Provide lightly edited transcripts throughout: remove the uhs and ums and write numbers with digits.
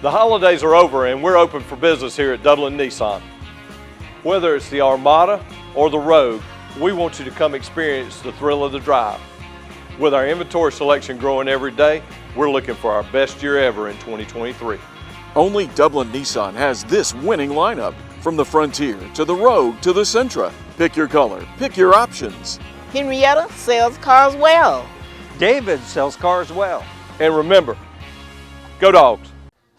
The holidays are over and we're open for business here at Dublin Nissan. Whether it's the Armada or the Rogue, we want you to come experience the thrill of the drive. With our inventory selection growing every day, we're looking for our best year ever in 2023. Only Dublin Nissan has this winning lineup. From the Frontier to the Rogue to the Sentra. Pick your color, pick your options. Henrietta sells cars well. David sells cars well. And remember, go Dogs.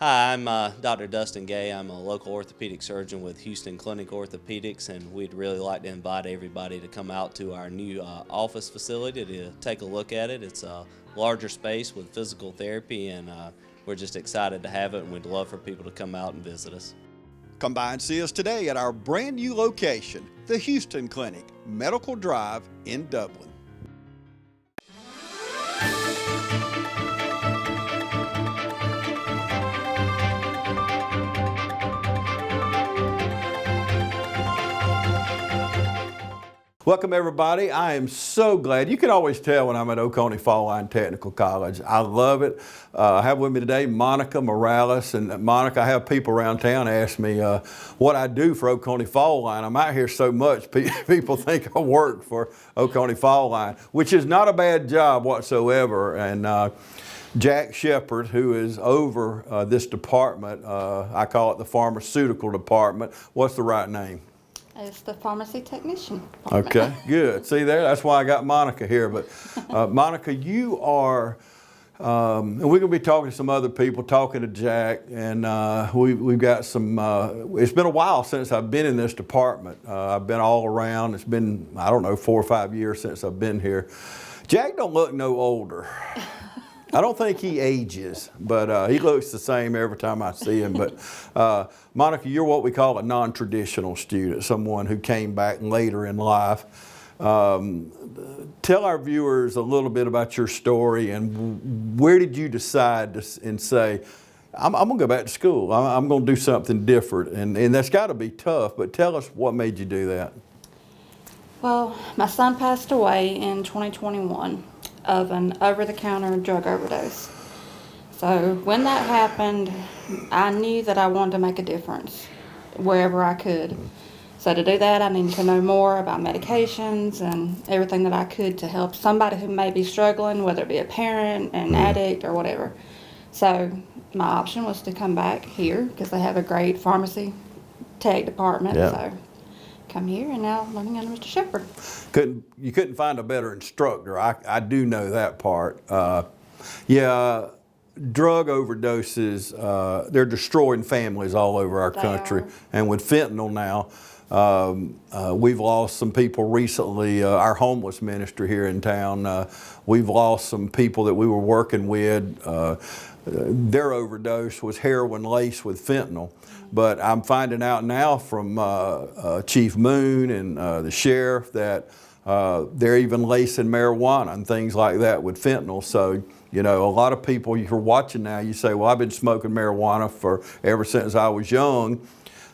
Hi, I'm Dr. Dustin Gay. I'm a local orthopedic surgeon with Houston Clinic Orthopedics, and we'd really like to invite everybody to come out to our new office facility to take a look at it. It's a larger space with physical therapy, and we're just excited to have it, and we'd love for people to come out and visit us. Come by and see us today at our brand new location, the Houston Clinic, Medical Drive in Dublin. Welcome everybody. I am so glad. You can always tell when I'm at Oconee Fall Line Technical College. I love it. I have with me today Monica Morales. And Monica, I have people around town ask me what I do for Oconee Fall Line. I'm out here so much, people think I work for Oconee Fall Line, which is not a bad job whatsoever. And Jack Shepard, who is over this department, I call it the pharmaceutical department. What's the right name? It's the pharmacy technician. Okay, good. See there, that's why I got Monica here. But Monica, you are, and we're going to be talking to some other people, talking to Jack, and we've got some, it's been a while since I've been in this department. I've been all around. It's been, I don't know, 4 or 5 years since I've been here. Jack don't look no older. I don't think he ages, but he looks the same every time I see him. But Monica, you're what we call a non-traditional student, someone who came back later in life. Tell our viewers a little bit about your story and where did you decide and say, I'm going to go back to school. I'm going to do something different. And that's got to be tough, but tell us what made you do that. Well, my son passed away in 2021 of an over-the-counter drug overdose. So when that happened, I knew that I wanted to make a difference wherever I could. So to do that, I needed to know more about medications and everything that I could to help somebody who may be struggling, whether it be a parent, an addict, or whatever. So my option was to come back here because they have a great pharmacy tech department. Yeah. So come here and now learning under Mr. Shepard. You couldn't find a better instructor. I do know that part. Yeah, drug overdoses, they're destroying families all over our country. And with fentanyl now, we've lost some people recently. Our homeless ministry here in town, we've lost some people that we were working with. Their overdose was heroin laced with fentanyl. But I'm finding out now from Chief Moon and the sheriff that they're even lacing marijuana and things like that with fentanyl. So, you know, a lot of people, you're watching now, you say, well, I've been smoking marijuana ever since I was young.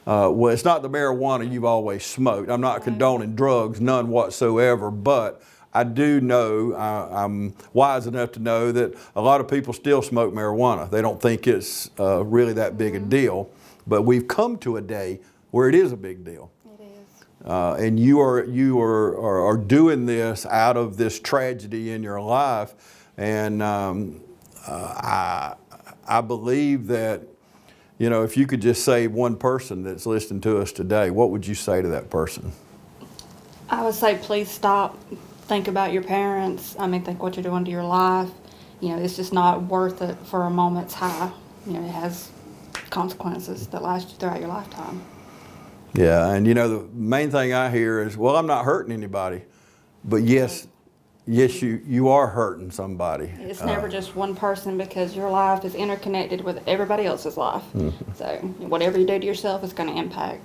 Well, it's not the marijuana you've always smoked. I'm not condoning drugs, none whatsoever, but I do know, I'm wise enough to know that a lot of people still smoke marijuana. They don't think it's really that big a deal. But we've come to a day where it is a big deal. It is. And you are doing this out of this tragedy in your life. And I believe that, you know, if you could just save one person that's listening to us today, what would you say to that person? I would say please stop. Think about your parents. I mean, think what you're doing to your life. You know, it's just not worth it for a moment's high. You know, it has consequences that last you throughout your lifetime. Yeah, and you know, the main thing I hear is, well, I'm not hurting anybody. But yes, you are hurting somebody. It's never just one person because your life is interconnected with everybody else's life. Mm-hmm. So whatever you do to yourself is going to impact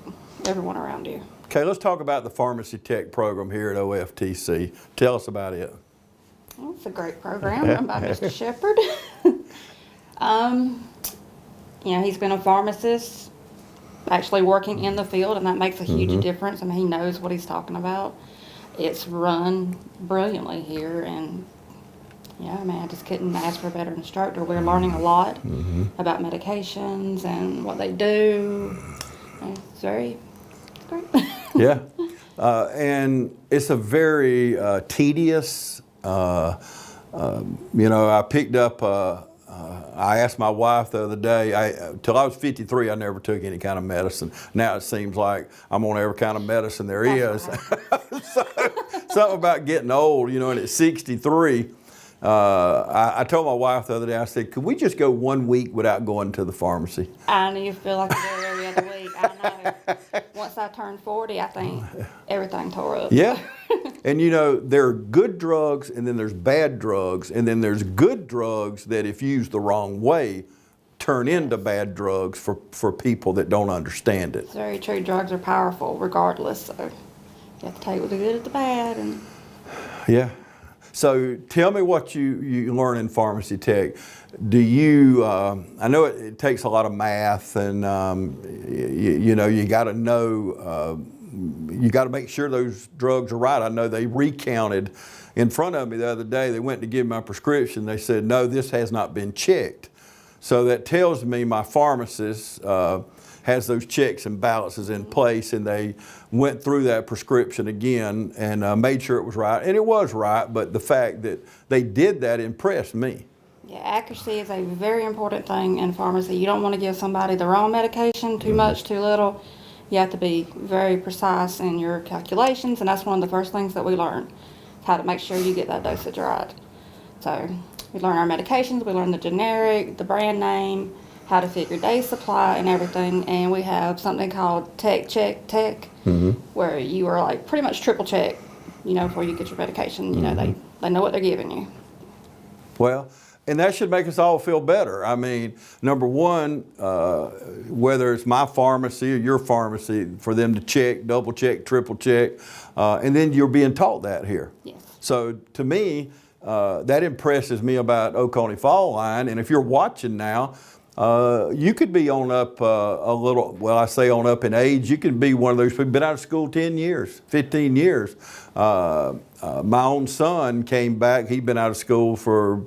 everyone around you. Okay, let's talk about the Pharmacy Tech program here at OFTC. Tell us about it. Well, it's a great program run by Mr. Shepard. You know, he's been a pharmacist, actually working in the field, and that makes a huge difference. I mean, he knows what he's talking about. It's run brilliantly here, and Yeah, I mean, I just couldn't ask for a better instructor. We're learning a lot about medications and what they do. And it's great. Yeah. And it's a very tedious, I picked up, I asked my wife the other day, till I was 53, I never took any kind of medicine. Now it seems like I'm on every kind of medicine there is. Something about getting old, and at 63, I told my wife the other day, I said, could we just go 1 week without going to the pharmacy? I know you feel like you do every other week. I know. Once I turned 40, I think everything tore up. Yeah. And there are good drugs, and then there's bad drugs, and then there's good drugs that if used the wrong way turn into bad drugs for people that don't understand it. It's very true. Drugs are powerful regardless, so you have to take the good and the bad. And Yeah. So tell me what you learn in pharmacy tech. Do you, I know it takes a lot of math, and you got to know, you got to make sure those drugs are right. I know they recounted in front of me the other day. They went to give my prescription. They said, no, this has not been checked. So that tells me my pharmacist has those checks and balances in place, and they went through that prescription again and made sure it was right. And it was right, but the fact that they did that impressed me. yeah, accuracy is a very important thing in pharmacy. You don't want to give somebody the wrong medication, too much, too little. You have to be very precise in your calculations, and that's one of the first things that we learn, how to make sure you get that dosage right. So we learn our medications, we learn the generic, the brand name, how to figure day supply and everything, and we have something called tech, where you are like pretty much triple check, before you get your medication. They know what they're giving you. Well, and that should make us all feel better. I mean, number one, whether it's my pharmacy or your pharmacy, for them to check, double check, triple check, and then you're being taught that here. Yes. So to me, that impresses me about Oconee Fall Line. And if you're watching now, you could be on up a little, well, I say on up in age. You could be one of those people, been out of school 10 years, 15 years. My own son came back. He'd been out of school for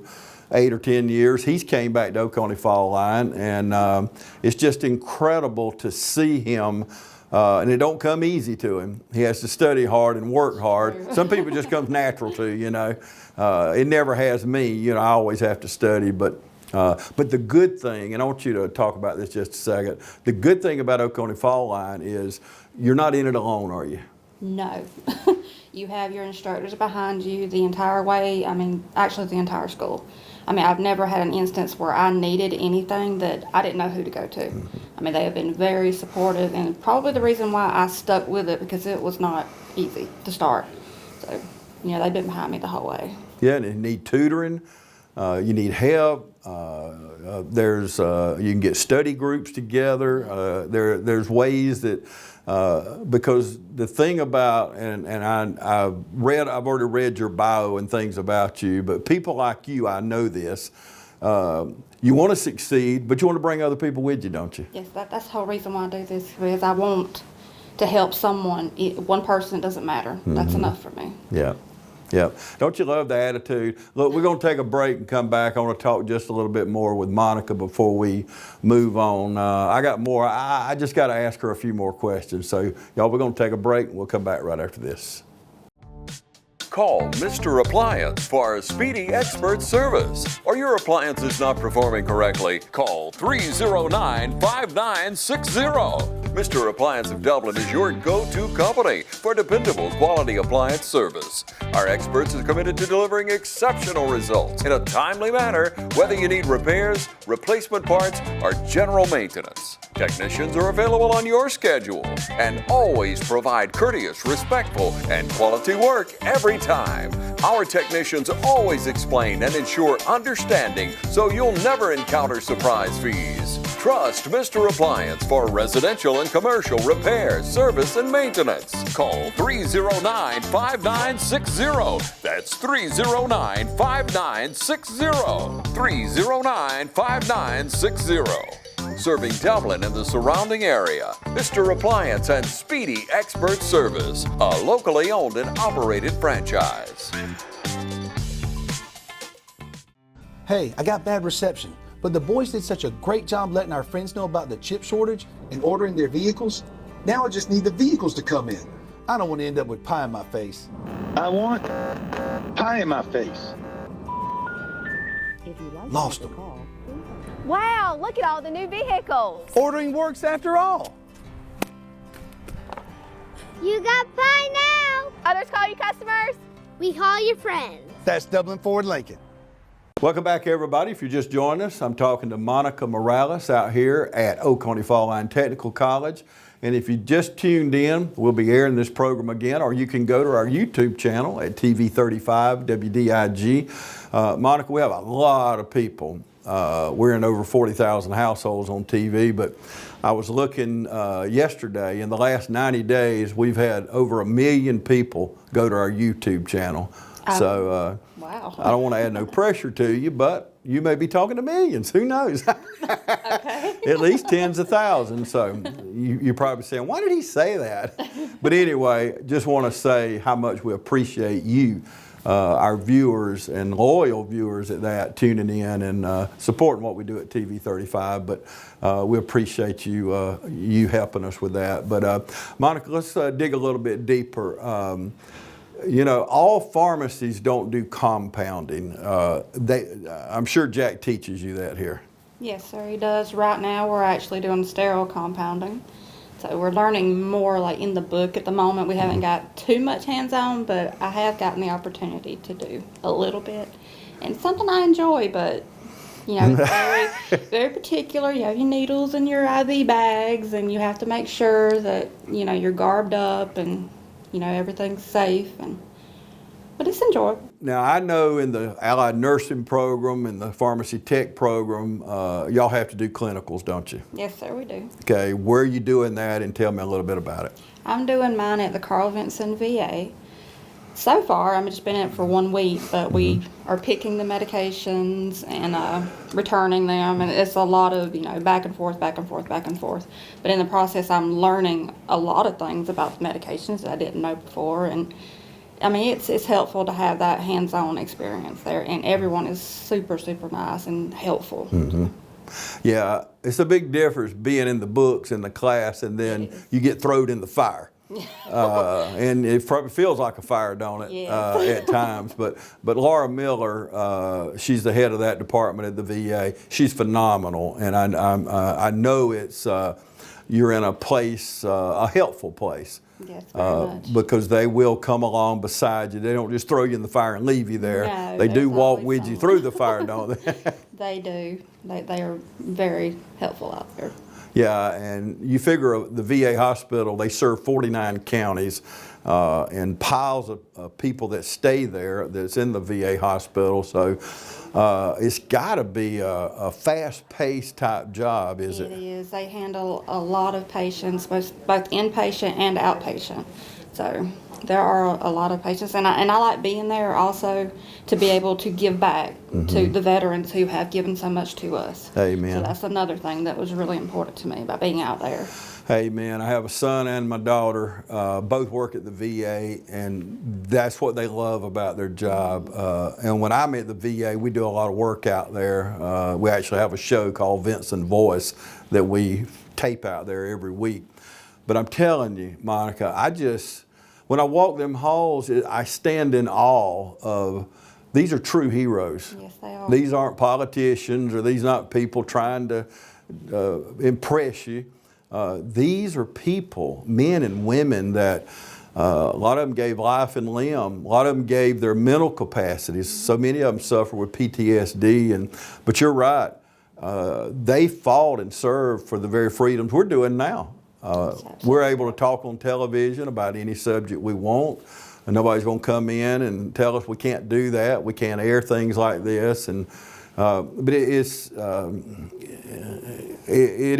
8 or 10 years. He's came back to Oconee Fall Line, and it's just incredible to see him. And it don't come easy to him. He has to study hard and work hard. Some people it just comes natural to, It never has me. I always have to study, but the good thing, and I want you to talk about this just a second, the good thing about Oconee Fall Line is you're not in it alone, are you? No. You have your instructors behind you the entire way. Actually the entire school. I've never had an instance where I needed anything that I didn't know who to go to. They have been very supportive, and probably the reason why I stuck with it, because it was not easy to start. So, they've been behind me the whole way. Yeah, and you need tutoring, you need help. There's you can get study groups together. There's ways that because the thing about I've already read your bio and things about you, but people like you, I know this. You want to succeed, but you want to bring other people with you, don't you? Yes, that's the whole reason why I do this, because I want to help someone. One person, it doesn't matter. That's enough for me. Yeah. Yeah. Don't you love the attitude? Look, we're going to take a break and come back. I want to talk just a little bit more with Monica before we move on. I got more. I just got to ask her a few more questions. So, y'all, we're going to take a break, and we'll come back right after this. Call Mr. Appliance for our speedy expert service. Or your appliance is not performing correctly, call 309-5960. Mr. Appliance of Dublin is your go-to company for dependable quality appliance service. Our experts are committed to delivering exceptional results in a timely manner, whether you need repairs, replacement parts, or general maintenance. Technicians are available on your schedule and always provide courteous, respectful, and quality work every time. Our technicians always explain and ensure understanding so you'll never encounter surprise fees. Trust Mr. Appliance for residential and commercial repair, service, and maintenance. Call 309-5960. That's 309-5960. 309-5960. Serving Dublin and the surrounding area. Mr. Appliance and Speedy Expert Service, a locally owned and operated franchise. Hey, I got bad reception, but the boys did such a great job letting our friends know about the chip shortage and ordering their vehicles. Now I just need the vehicles to come in. I don't want to end up with pie in my face. I want pie in my face. Lost them. Wow, look at all the new vehicles. Ordering works after all. You got pie now. Others call you customers. We call you friends. That's Dublin Ford Lincoln. Welcome back, everybody. If you just joined us, I'm talking to Monica Morales out here at Oconee Fall Line Technical College. And if you just tuned in, we'll be airing this program again, or you can go to our YouTube channel at TV35 WDIG. Monica, we have a lot of people. We're in over 40,000 households on TV, but I was looking yesterday, in the last 90 days, we've had over 1 million people go to our YouTube channel. So wow. I don't want to add no pressure to you, but you may be talking to millions. Who knows? Okay. At least tens of thousands. So you're probably saying, why did he say that? But anyway, just want to say how much we appreciate you, our viewers and loyal viewers at that, tuning in and supporting what we do at TV35. But we appreciate you you helping us with that. But Monica, let's dig a little bit deeper. You know, all pharmacies don't do compounding. I'm sure Jack teaches you that here. Yes, sir, he does. Right now, we're actually doing sterile compounding. So we're learning more like in the book at the moment. We haven't got too much hands-on, but I have gotten the opportunity to do a little bit. And it's something I enjoy, but, you know, it's very particular. You have your needles and your IV bags, and you have to make sure that, you know, you're garbed up and, you know, everything's safe, but it's enjoyable. Now, I know in the Allied Nursing program and the Pharmacy Tech program, y'all have to do clinicals, don't you? Yes, sir, we do. Okay, where are you doing that, and tell me a little bit about it. I'm doing mine at the Carl Vinson VA. So far, I've just been in it for 1 week, but we are picking the medications and returning them, and it's a lot of, you know, back and forth, back and forth, back and forth. But in the process, I'm learning a lot of things about the medications that I didn't know before, and I mean, it's helpful to have that hands-on experience there, and everyone is super, super nice and helpful. Mm-hmm. Yeah, it's a big difference being in the books in the class, and then you get thrown in the fire. And it probably feels like a fire, don't it, at times. But Laura Miller, she's the head of that department at the VA. She's phenomenal, and I know it's you're in a place, a helpful place. Yes, very much. Because they will come along beside you. They don't just throw you in the fire and leave you there. No, they do there's walk always with you someone. through the fire, don't they? They do. They are very helpful out there. Yeah, and you figure the VA hospital, they serve 49 counties and piles of people that stay there that's in the VA hospital. So it's got to be a fast-paced type job, is it? It is. They handle a lot of patients, both inpatient and outpatient. So there are a lot of patients, and I like being there also to be able to give back to the veterans who have given so much to us. Amen. So that's another thing that was really important to me about being out there. Hey man, I have a son and my daughter, both work at the VA, and that's what they love about their job. And when I'm at the VA, we do a lot of work out there. We actually have a show called Vincent Voice that we tape out there every week. But I'm telling you, Monica, when I walk them halls, I stand in awe of, these are true heroes. Yes, they are. These aren't politicians, or these aren't people trying to impress you. These are people, men and women that a lot of them gave life and limb. A lot of them gave their mental capacities. So many of them suffer with PTSD. But you're right. They fought and served for the very freedoms we're doing now. We're able to talk on television about any subject we want. And nobody's going to come in and tell us we can't do that. We can't air things like this. But it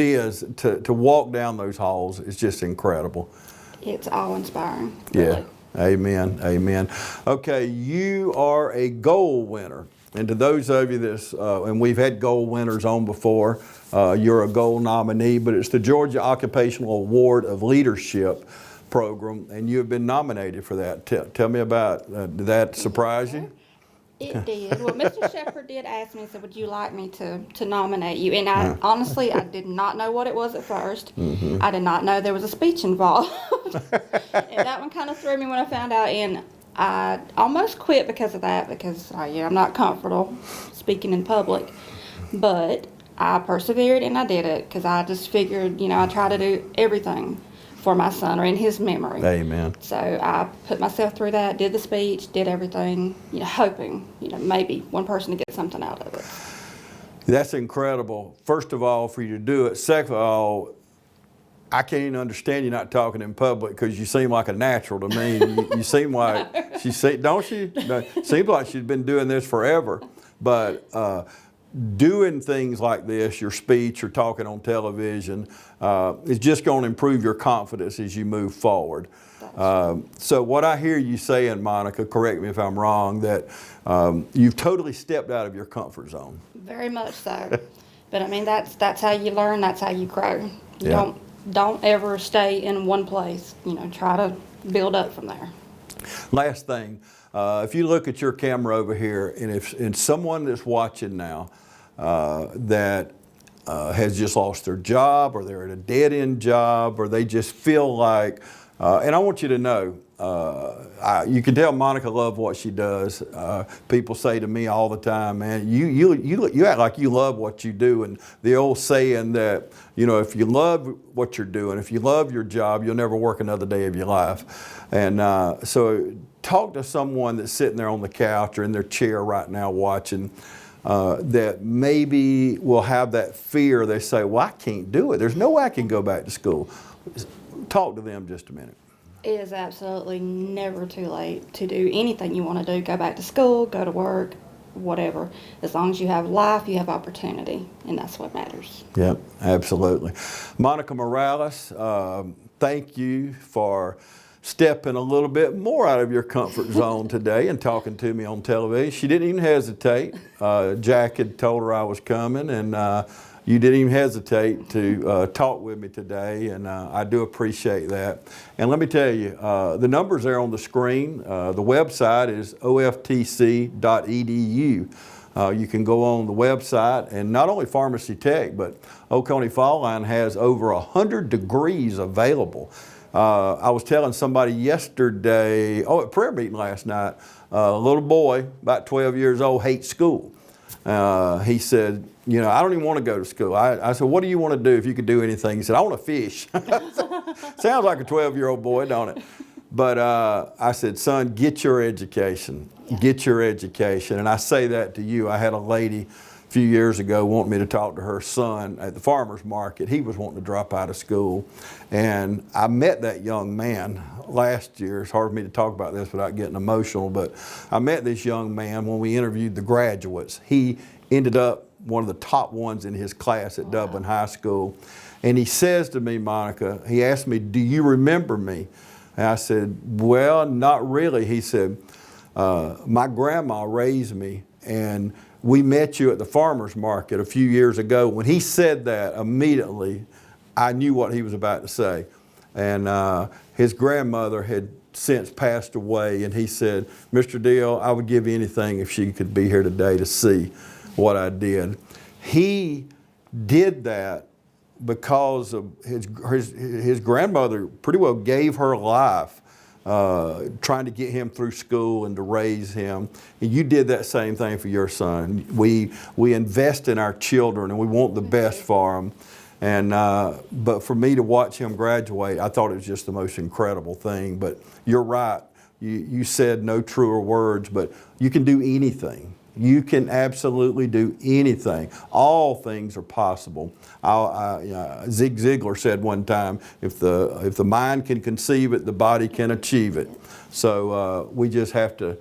is to walk down those halls. It's just incredible. It's awe-inspiring. Really. Yeah. Amen. Amen. Okay, you are a gold winner. And to those of you that's, and we've had gold winners on before, you're a gold nominee, but it's the Georgia Occupational Award of Leadership program, and you have been nominated for that. Tell me about, did that surprise you? It did. Well, Mr. Shepherd did ask me, said, would you like me to nominate you? And I honestly, I did not know what it was at first. I did not know there was a speech involved. And that one kind of threw me when I found out. And I almost quit because of that, because I'm not comfortable speaking in public. But I persevered and I did it because I just figured, I try to do everything for my son or in his memory. Amen. So I put myself through that, did the speech, did everything, hoping, maybe one person to get something out of it. That's incredible. First of all, for you to do it. Second of all, I can't even understand you not talking in public because you seem like a natural to me. You seem like don't you? No, seems like she's been doing this forever. But doing things like this, your speech or talking on television, is just going to improve your confidence as you move forward. So what I hear you saying, Monica, correct me if I'm wrong, that you've totally stepped out of your comfort zone. Very much so. But I mean, that's how you learn, that's how you grow. You don't ever stay in one place. Try to build up from there. Last thing, if you look at your camera over here, and if someone that's watching now that has just lost their job, or they're at a dead-end job, or they just feel like, and I want you to know, you can tell Monica loves what she does. People say to me all the time, man, you act like you love what you do. And the old saying that, if you love what you're doing, if you love your job, you'll never work another day of your life. And so talk to someone that's sitting there on the couch or in their chair right now watching, that maybe will have that fear. They say, well, I can't do it. There's no way I can go back to school. Talk to them just a minute. It is absolutely never too late to do anything you want to do. Go back to school, go to work, whatever. As long as you have life, you have opportunity, and that's what matters. Yep, absolutely. Monica Morales, thank you for stepping a little bit more out of your comfort zone today and talking to me on television. She didn't even hesitate. Jack had told her I was coming, and you didn't even hesitate to talk with me today, and I do appreciate that. And let me tell you, the numbers there on the screen. The website is oftc.edu. You can go on the website, and not only Pharmacy Tech, but Oconee Fall Line has over 100 degrees available. I was telling somebody yesterday, at prayer meeting last night, a little boy, about 12 years old, hates school. He said, I don't even want to go to school. I said, what do you want to do if you could do anything? He said, I want to fish. Sounds like a 12-year-old boy, don't it? But I said, son, get your education. Yeah. Get your education. And I say that to you. I had a lady a few years ago want me to talk to her son at the farmer's market. He was wanting to drop out of school. And I met that young man last year. It's hard for me to talk about this without getting emotional, but I met this young man when we interviewed the graduates. He ended up one of the top ones in his class at Dublin High School. And he says to me, Monica, he asked me, do you remember me? And I said, well, not really. He said, my grandma raised me, and we met you at the farmer's market a few years ago. When he said that, immediately I knew what he was about to say. And his grandmother had since passed away, and he said, Mr. Deal, I would give anything if she could be here today to see what I did. He did that because of his grandmother pretty well gave her life trying to get him through school and to raise him. And you did that same thing for your son. We invest in our children, and we want the best for them. And but for me to watch him graduate, I thought it was just the most incredible thing. But you're right. You said no truer words, but you can do anything. You can absolutely do anything. All things are possible. Zig Ziglar said one time, if the mind can conceive it, the body can achieve it. So we just have to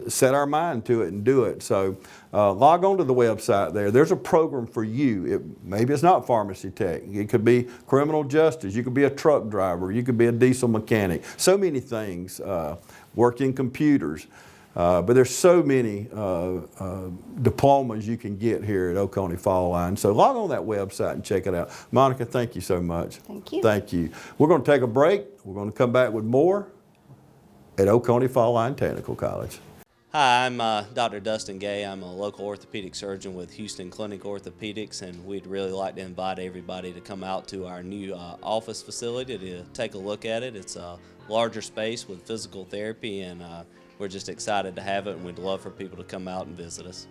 set our mind to it and do it. So log on to the website there. There's a program for you. Maybe it's not pharmacy tech. It could be criminal justice. You could be a truck driver. You could be a diesel mechanic. So many things. Working computers. But there's so many diplomas you can get here at Oconee Fall Line. So log on that website and check it out. Monica, thank you so much. Thank you. Thank you. We're going to take a break. We're going to come back with more at Oconee Fall Line Technical College. Hi, I'm Dr. Dustin Gay. I'm a local orthopedic surgeon with Houston Clinic Orthopedics, and we'd really like to invite everybody to come out to our new office facility to take a look at it. It's a larger space with physical therapy, and we're just excited to have it, and we'd love for people to come out and visit us.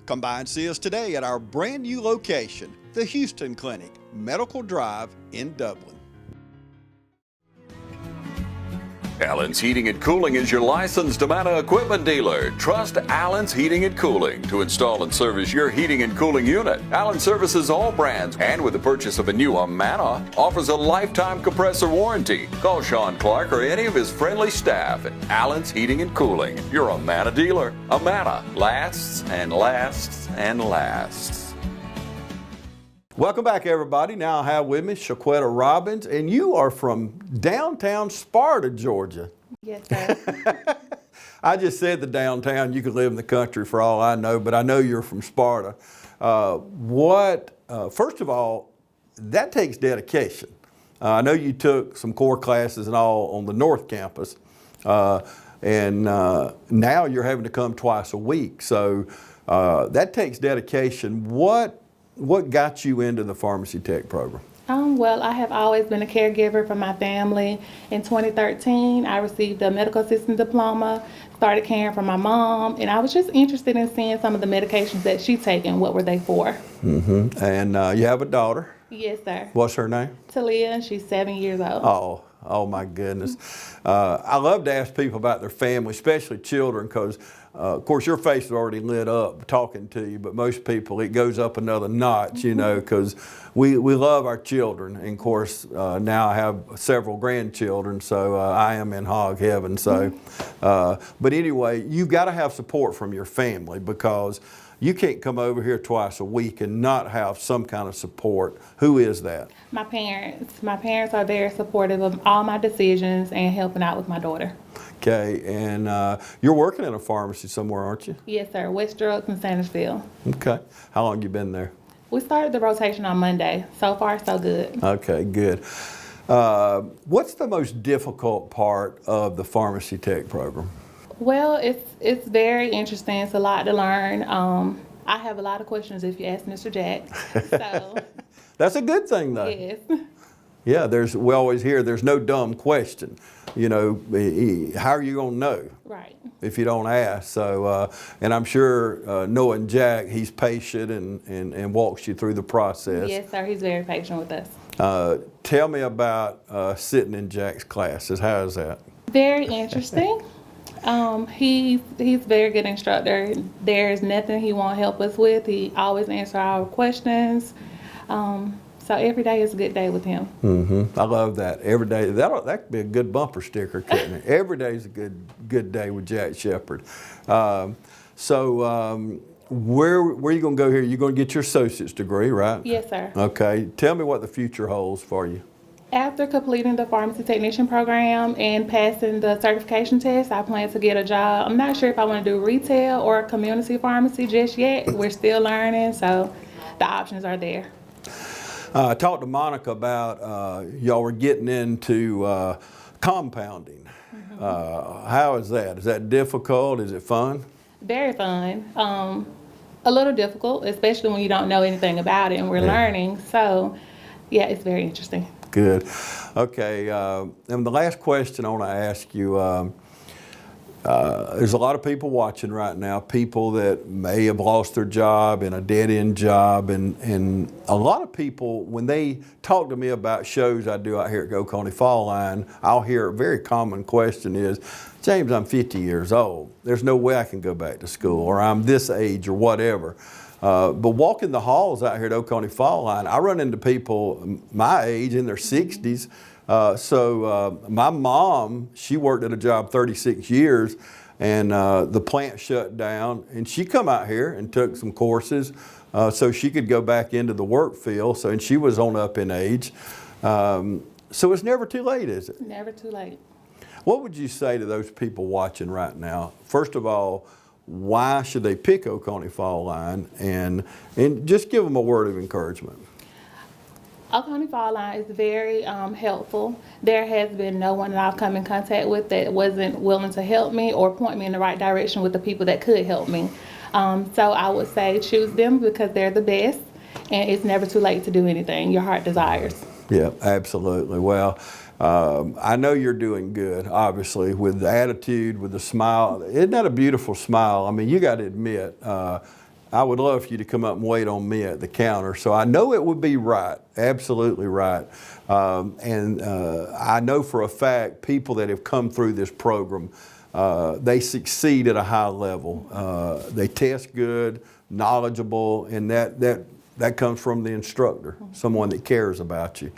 Come by and see us today at our brand new location, the Houston Clinic, Medical Drive in Dublin. Allen's Heating and Cooling is your licensed Amana equipment dealer. Trust Allen's Heating and Cooling to install and service your heating and cooling unit. Allen services all brands, and with the purchase of a new Amana, offers a lifetime compressor warranty. Call Sean Clark or any of his friendly staff at Allen's Heating and Cooling, your Amana dealer. Amana lasts and lasts and lasts. Welcome back, everybody. Now I have with me Shaquetta Robbins, and you are from downtown Sparta, Georgia. Yes, sir. I just said the downtown. You could live in the country for all I know, but I know you're from Sparta. First of all, that takes dedication. I know you took some core classes and all on the North Campus, and now you're having to come twice a week. So that takes dedication. What got you into the pharmacy tech program? Well, I have always been a caregiver for my family. In 2013, I received a medical assistant diploma, started caring for my mom, and I was just interested in seeing some of the medications that she's taking. What were they for? Mm-hmm. And you have a daughter? Yes, sir. What's her name? Talia. She's 7 years old. Oh my goodness. I love to ask people about their family, especially children, because of course your face is already lit up talking to you, but most people it goes up another notch, you know, because we love our children. And of course now I have several grandchildren, so I am in hog heaven. So, but anyway, you've got to have support from your family, because you can't come over here twice a week and not have some kind of support. Who is that? My parents. My parents are very supportive of all my decisions and helping out with my daughter. Okay, and you're working in a pharmacy somewhere, aren't you? Yes, sir. West Drugs in Sandersville. Okay. How long you been there? We started the rotation on Monday. So far, so good. Okay, good. What's the most difficult part of the pharmacy tech program? Well, it's very interesting. It's a lot to learn. I have a lot of questions if you ask Mr. Jack. So that's a good thing, though. yes. Yeah, we always hear there's no dumb question. You know, how are you going to know? Right. If you don't ask. So, and I'm sure knowing Jack, he's patient and walks you through the process. Yes, sir. He's very patient with us. Tell me about sitting in Jack's classes. How is that? Very interesting. He's a very good instructor. There's nothing he won't help us with. He always answers our questions. So every day is a good day with him. Mm-hmm. I love that. Every day. That could be a good bumper sticker, couldn't it? Every day is a good day with Jack Shepard. Where are you going to go here? You're going to get your associate's degree, right? Yes, sir. Okay. Tell me what the future holds for you. After completing the pharmacy technician program and passing the certification test, I plan to get a job. I'm not sure if I want to do retail or community pharmacy just yet. We're still learning, so the options are there. I talked to Monica about y'all were getting into compounding. Mm-hmm. How is that? Is that difficult? Is it fun? Very fun. A little difficult, especially when you don't know anything about it and we're learning. So, yeah, it's very interesting. Good. Okay. And the last question I want to ask you, there's a lot of people watching right now, people that may have lost their job in a dead-end job, and a lot of people, when they talk to me about shows I do out here at Oconee Fall Line, I'll hear a very common question is, James, I'm 50 years old. There's no way I can go back to school, or I'm this age or whatever. But walking the halls out here at Oconee Fall Line, I run into people my age in their 60s. My mom, she worked at a job 36 years, and the plant shut down, and she come out here and took some courses so she could go back into the work field. And she was on up in age. So it's never too late, is it? Never too late. What would you say to those people watching right now? First of all, why should they pick Oconee Fall Line, and just give them a word of encouragement? Oconee Fall Line is very helpful. There has been no one that I've come in contact with that wasn't willing to help me or point me in the right direction with the people that could help me. So I would say choose them because they're the best, and it's never too late to do anything your heart desires. Yeah, absolutely. Well, I know you're doing good, obviously, with the attitude, with the smile. Isn't that a beautiful smile? I mean, you got to admit, I would love for you to come up and wait on me at the counter. So I know it would be right, absolutely right. And I know for a fact people that have come through this program, they succeed at a high level. They test good, knowledgeable, and that comes from the instructor, someone that cares about you.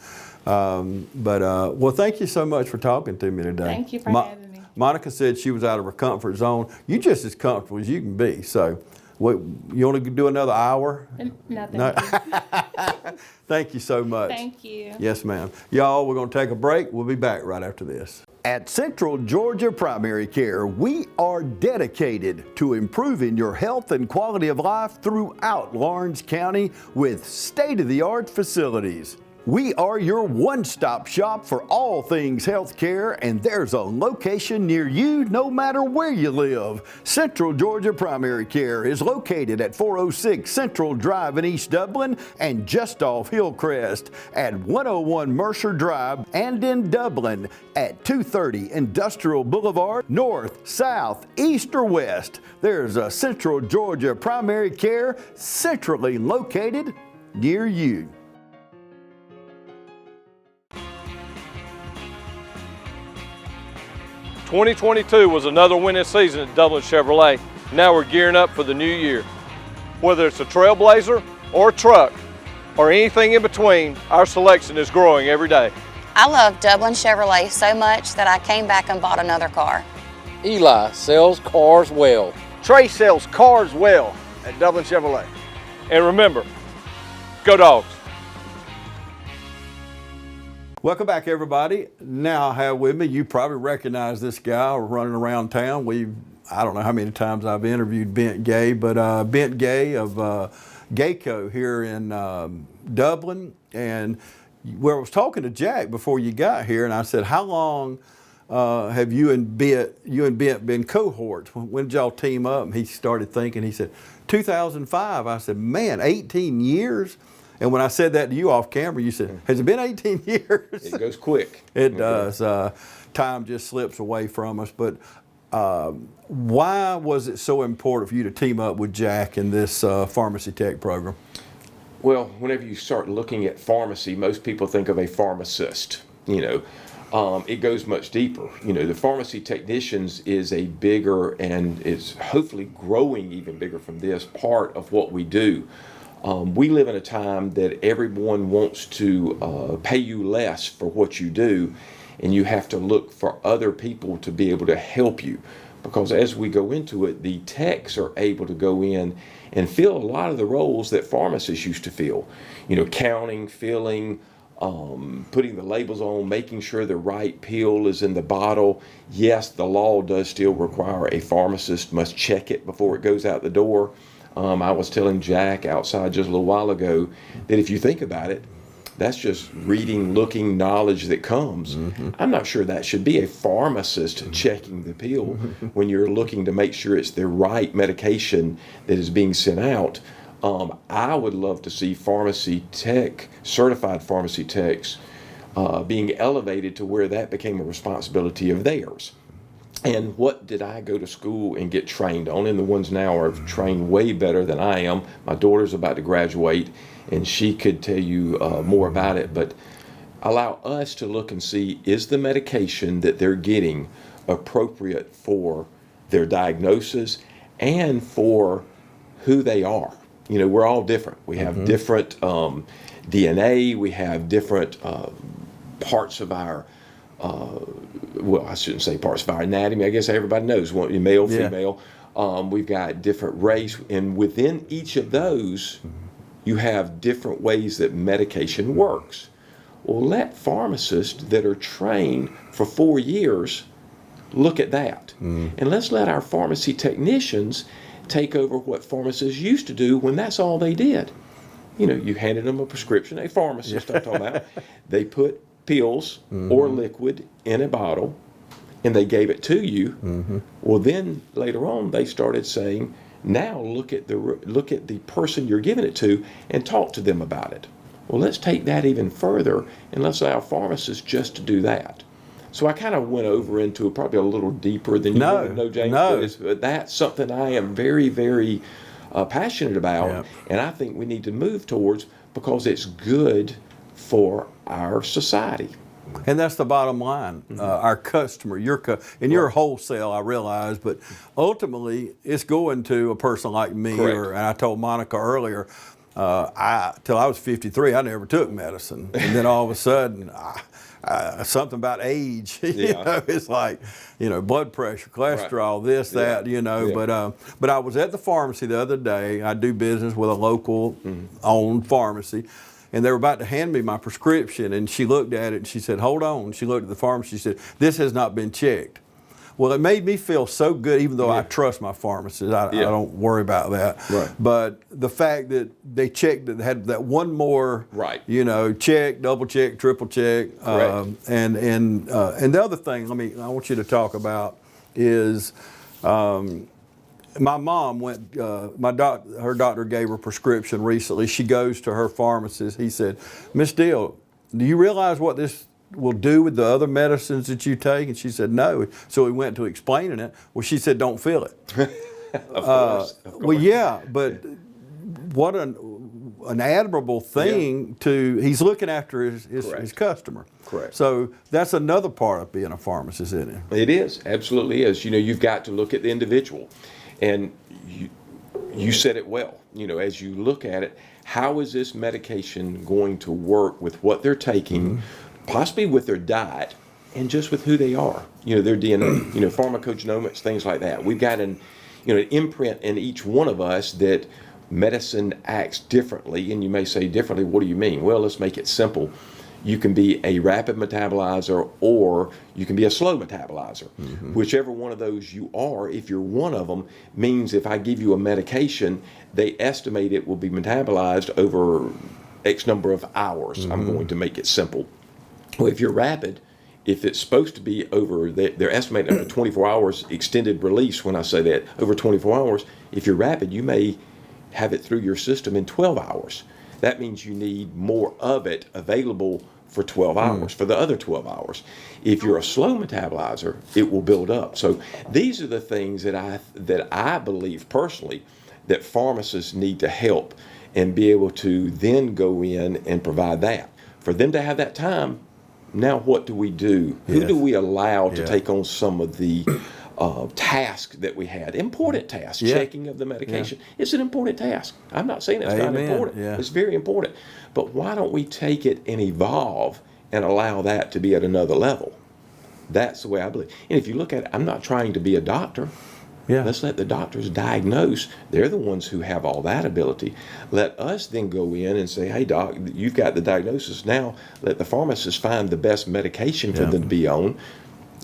Well, thank you so much for talking to me today. Thank you for having me. Monica said she was out of her comfort zone. You're just as comfortable as you can be. So, you want to do another hour? No, thank you. Thank you so much. Thank you. Yes, ma'am. Y'all, we're going to take a break. We'll be back right after this. At Central Georgia Primary Care, we are dedicated to improving your health and quality of life throughout Lawrence County with state-of-the-art facilities. We are your one-stop shop for all things health care, and there's a location near you no matter where you live. Central Georgia Primary Care is located at 406 Central Drive in East Dublin and just off Hillcrest, at 101 Mercer Drive, and in Dublin at 230 Industrial Boulevard. North, south, east, or west, there's a Central Georgia Primary Care centrally located near you. 2022 was another winning season at Dublin Chevrolet. Now we're gearing up for the new year. Whether it's a Trailblazer or a truck or anything in between, our selection is growing every day. I love Dublin Chevrolet so much that I came back and bought another car. Eli sells cars well. Trey sells cars well at Dublin Chevrolet. And remember, go Dogs. Welcome back, everybody. Now I have with me, you probably recognize this guy running around town. I don't know how many times I've interviewed Bent Gay, but Bent Gay of Gayco here in Dublin. And where I was talking to Jack before you got here, and I said, how long have you and Bent been cohorts? When did y'all team up? And he started thinking, he said, 2005. I said, man, 18 years? And when I said that to you off camera, you said, has it been 18 years? It goes quick. It does. Time just slips away from us. But why was it so important for you to team up with Jack in this pharmacy tech program? Well, whenever you start looking at pharmacy, most people think of a pharmacist. It goes much deeper. The pharmacy technicians is a bigger, and it's hopefully growing even bigger from this, part of what we do. We live in a time that everyone wants to pay you less for what you do, and you have to look for other people to be able to help you. Because as we go into it, the techs are able to go in and fill a lot of the roles that pharmacists used to fill. Counting, filling, putting the labels on, making sure the right pill is in the bottle. Yes, the law does still require a pharmacist must check it before it goes out the door. I was telling Jack outside just a little while ago that if you think about it, that's just reading, looking, knowledge that comes. Mm-hmm. I'm not sure that should be a pharmacist checking the pill when you're looking to make sure it's the right medication that is being sent out. I would love to see certified pharmacy techs being elevated to where that became a responsibility of theirs. And what did I go to school and get trained on? And the ones now are trained way better than I am. My daughter's about to graduate, and she could tell you more about it. But allow us to look and see, is the medication that they're getting appropriate for their diagnosis and for who they are? We're all different. We have different DNA. We have different parts of our well, I shouldn't say parts of our anatomy. I guess everybody knows, male, female. We've got different race, and within each of those, you have different ways that medication works. Well, let pharmacists that are trained for 4 years look at that. And let's let our pharmacy technicians take over what pharmacists used to do when that's all they did. You handed them a prescription, a pharmacist I'm talking about. They put pills or liquid in a bottle, and they gave it to you. Well, then later on, they started saying, now look at the person you're giving it to and talk to them about it. Well, let's take that even further, and let's allow pharmacists just to do that. So I kind of went over into it probably a little deeper than you want to know, James. But that's something I am very, very passionate about, and I think we need to move towards because it's good for our society. And that's the bottom line. Our customer, your wholesale, I realize, but ultimately it's going to a person like me. And I told Monica earlier, till I was 53, I never took medicine, and then all of a sudden, something about age. It's like, blood pressure, cholesterol, this, that, But I was at the pharmacy the other day. I do business with a local owned pharmacy. And they were about to hand me my prescription, and she looked at it and she said, hold on. She looked at the pharmacy, she said, this has not been checked. Well, it made me feel so good, even though I trust my pharmacist. I don't worry about that. But the fact that they checked it, had that one more, check, double check, triple check. And the other thing, I want you to talk about is, my mom went, her doctor gave her a prescription recently. She goes to her pharmacist. He said, Miss Deal, do you realize what this will do with the other medicines that you take? And she said, no. So we went to explaining it. Well, she said, don't fill it. Of course. Well, yeah, but what an admirable thing he's looking after his customer. Correct. So that's another part of being a pharmacist, isn't it? It is, absolutely is. You've got to look at the individual. And you said it well, as you look at it, how is this medication going to work with what they're taking, possibly with their diet, and just with who they are, their DNA, pharmacogenomics, things like that. We've got an imprint in each one of us that medicine acts differently, and you may say differently, what do you mean? Well, let's make it simple. You can be a rapid metabolizer or you can be a slow metabolizer. Whichever one of those you are, if you're one of them, means if I give you a medication, they estimate it will be metabolized over X number of hours. I'm going to make it simple. Well, if you're rapid, if it's supposed to be over, they're estimating over 24 hours extended release. When I say that, over 24 hours, if you're rapid, you may have it through your system in 12 hours. That means you need more of it available for 12 hours, for the other 12 hours. If you're a slow metabolizer, it will build up. So these are the things that I believe personally that pharmacists need to help and be able to then go in and provide that. For them to have that time, now what do we do? Who do we allow to take on some of the task that we had? Important tasks, checking of the medication. It's an important task. I'm not saying it's not important. It's very important. But why don't we take it and evolve and allow that to be at another level? That's the way I believe. And if you look at it, I'm not trying to be a doctor. Let's let the doctors diagnose. They're the ones who have all that ability. Let us then go in and say, hey, doc, you've got the diagnosis now. Let the pharmacist find the best medication for them to be on.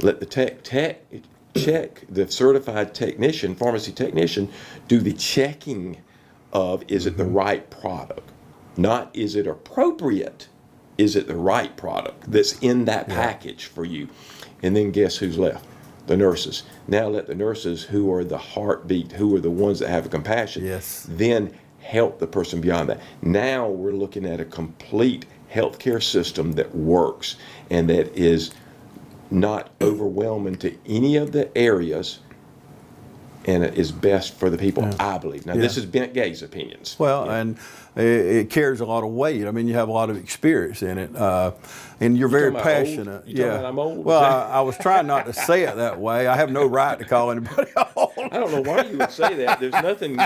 Let the check, the certified technician, pharmacy technician, do the checking of is it the right product? Not is it appropriate, is it the right product that's in that package for you? And then guess who's left? The nurses. Now let the nurses, who are the heartbeat, who are the ones that have compassion, then help the person beyond that. Now we're looking at a complete healthcare system that works and that is not overwhelming to any of the areas, and it is best for the people, I believe. Now, this is Bent Gay's opinions. Well, and it carries a lot of weight. I mean, you have a lot of experience in it, and you're very passionate. You talking about I'm old? Well, I was trying not to say it that way. I have no right to call anybody old. I don't know why you would say that. There's nothing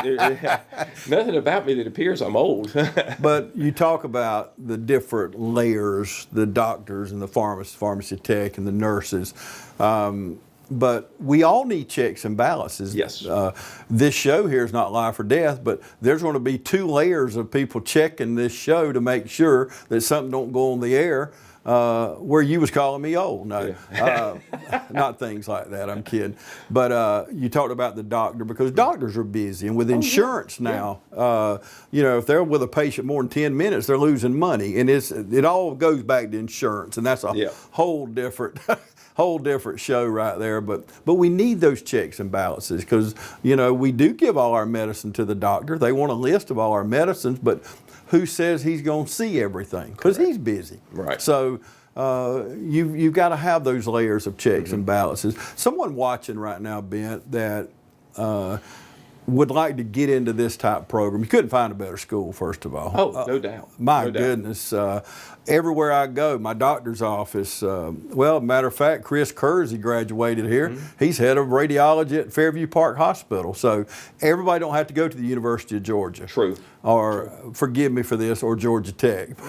about me that appears I'm old. But you talk about the different layers, the doctors and the pharmacy tech and the nurses. But we all need checks and balances. Yes. This show here is not life or death, but there's going to be 2 layers of people checking this show to make sure that something don't go on the air where you was calling me old. No, not things like that. I'm kidding. But you talked about the doctor, because doctors are busy, and with insurance now, if they're with a patient more than 10 minutes, they're losing money, and it all goes back to insurance, and that's a whole different show right there. But we need those checks and balances, because we do give all our medicine to the doctor. They want a list of all our medicines, but who says he's going to see everything? Because he's busy. Right. So you've got to have those layers of checks and balances. Someone watching right now, Ben, that would like to get into this type of program. You couldn't find a better school, first of all. Oh, no doubt. My goodness. Everywhere I go, my doctor's office, matter of fact, Chris Kersey graduated here. He's head of radiology at Fairview Park Hospital. So everybody don't have to go to the University of Georgia. True. Or, forgive me for this, or Georgia Tech.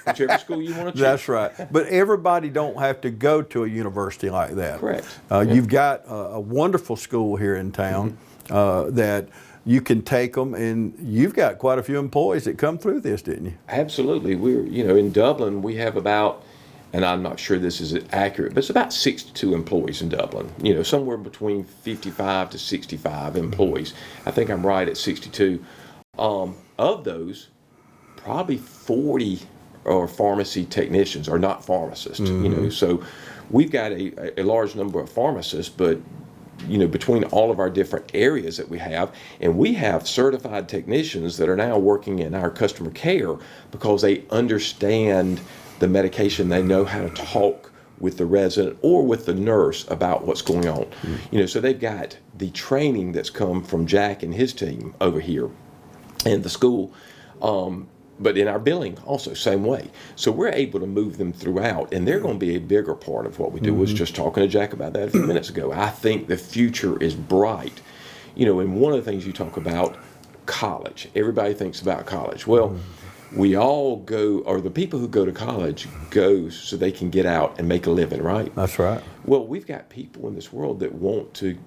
Whichever school you want to choose. That's right. But everybody don't have to go to a university like that. Correct. You've got a wonderful school here in town that you can take them, and you've got quite a few employees that come through this, didn't you? Absolutely. We're, in Dublin, we have about, and I'm not sure this is accurate, but it's about 62 employees in Dublin. Somewhere between 55 to 65 employees. I think I'm right at 62. Of those, probably 40 are pharmacy technicians, are not pharmacists. So we've got a large number of pharmacists, but between all of our different areas that we have, and we have certified technicians that are now working in our customer care because they understand the medication. They know how to talk with the resident or with the nurse about what's going on. So they've got the training that's come from Jack and his team over here in the school, but in our billing also, same way. So we're able to move them throughout, and they're going to be a bigger part of what we do. I was just talking to Jack about that a few minutes ago. I think the future is bright. And one of the things you talk about, college. Everybody thinks about college. Well, we all go, or the people who go to college go so they can get out and make a living, right? That's right. Well, we've got people in this world that want to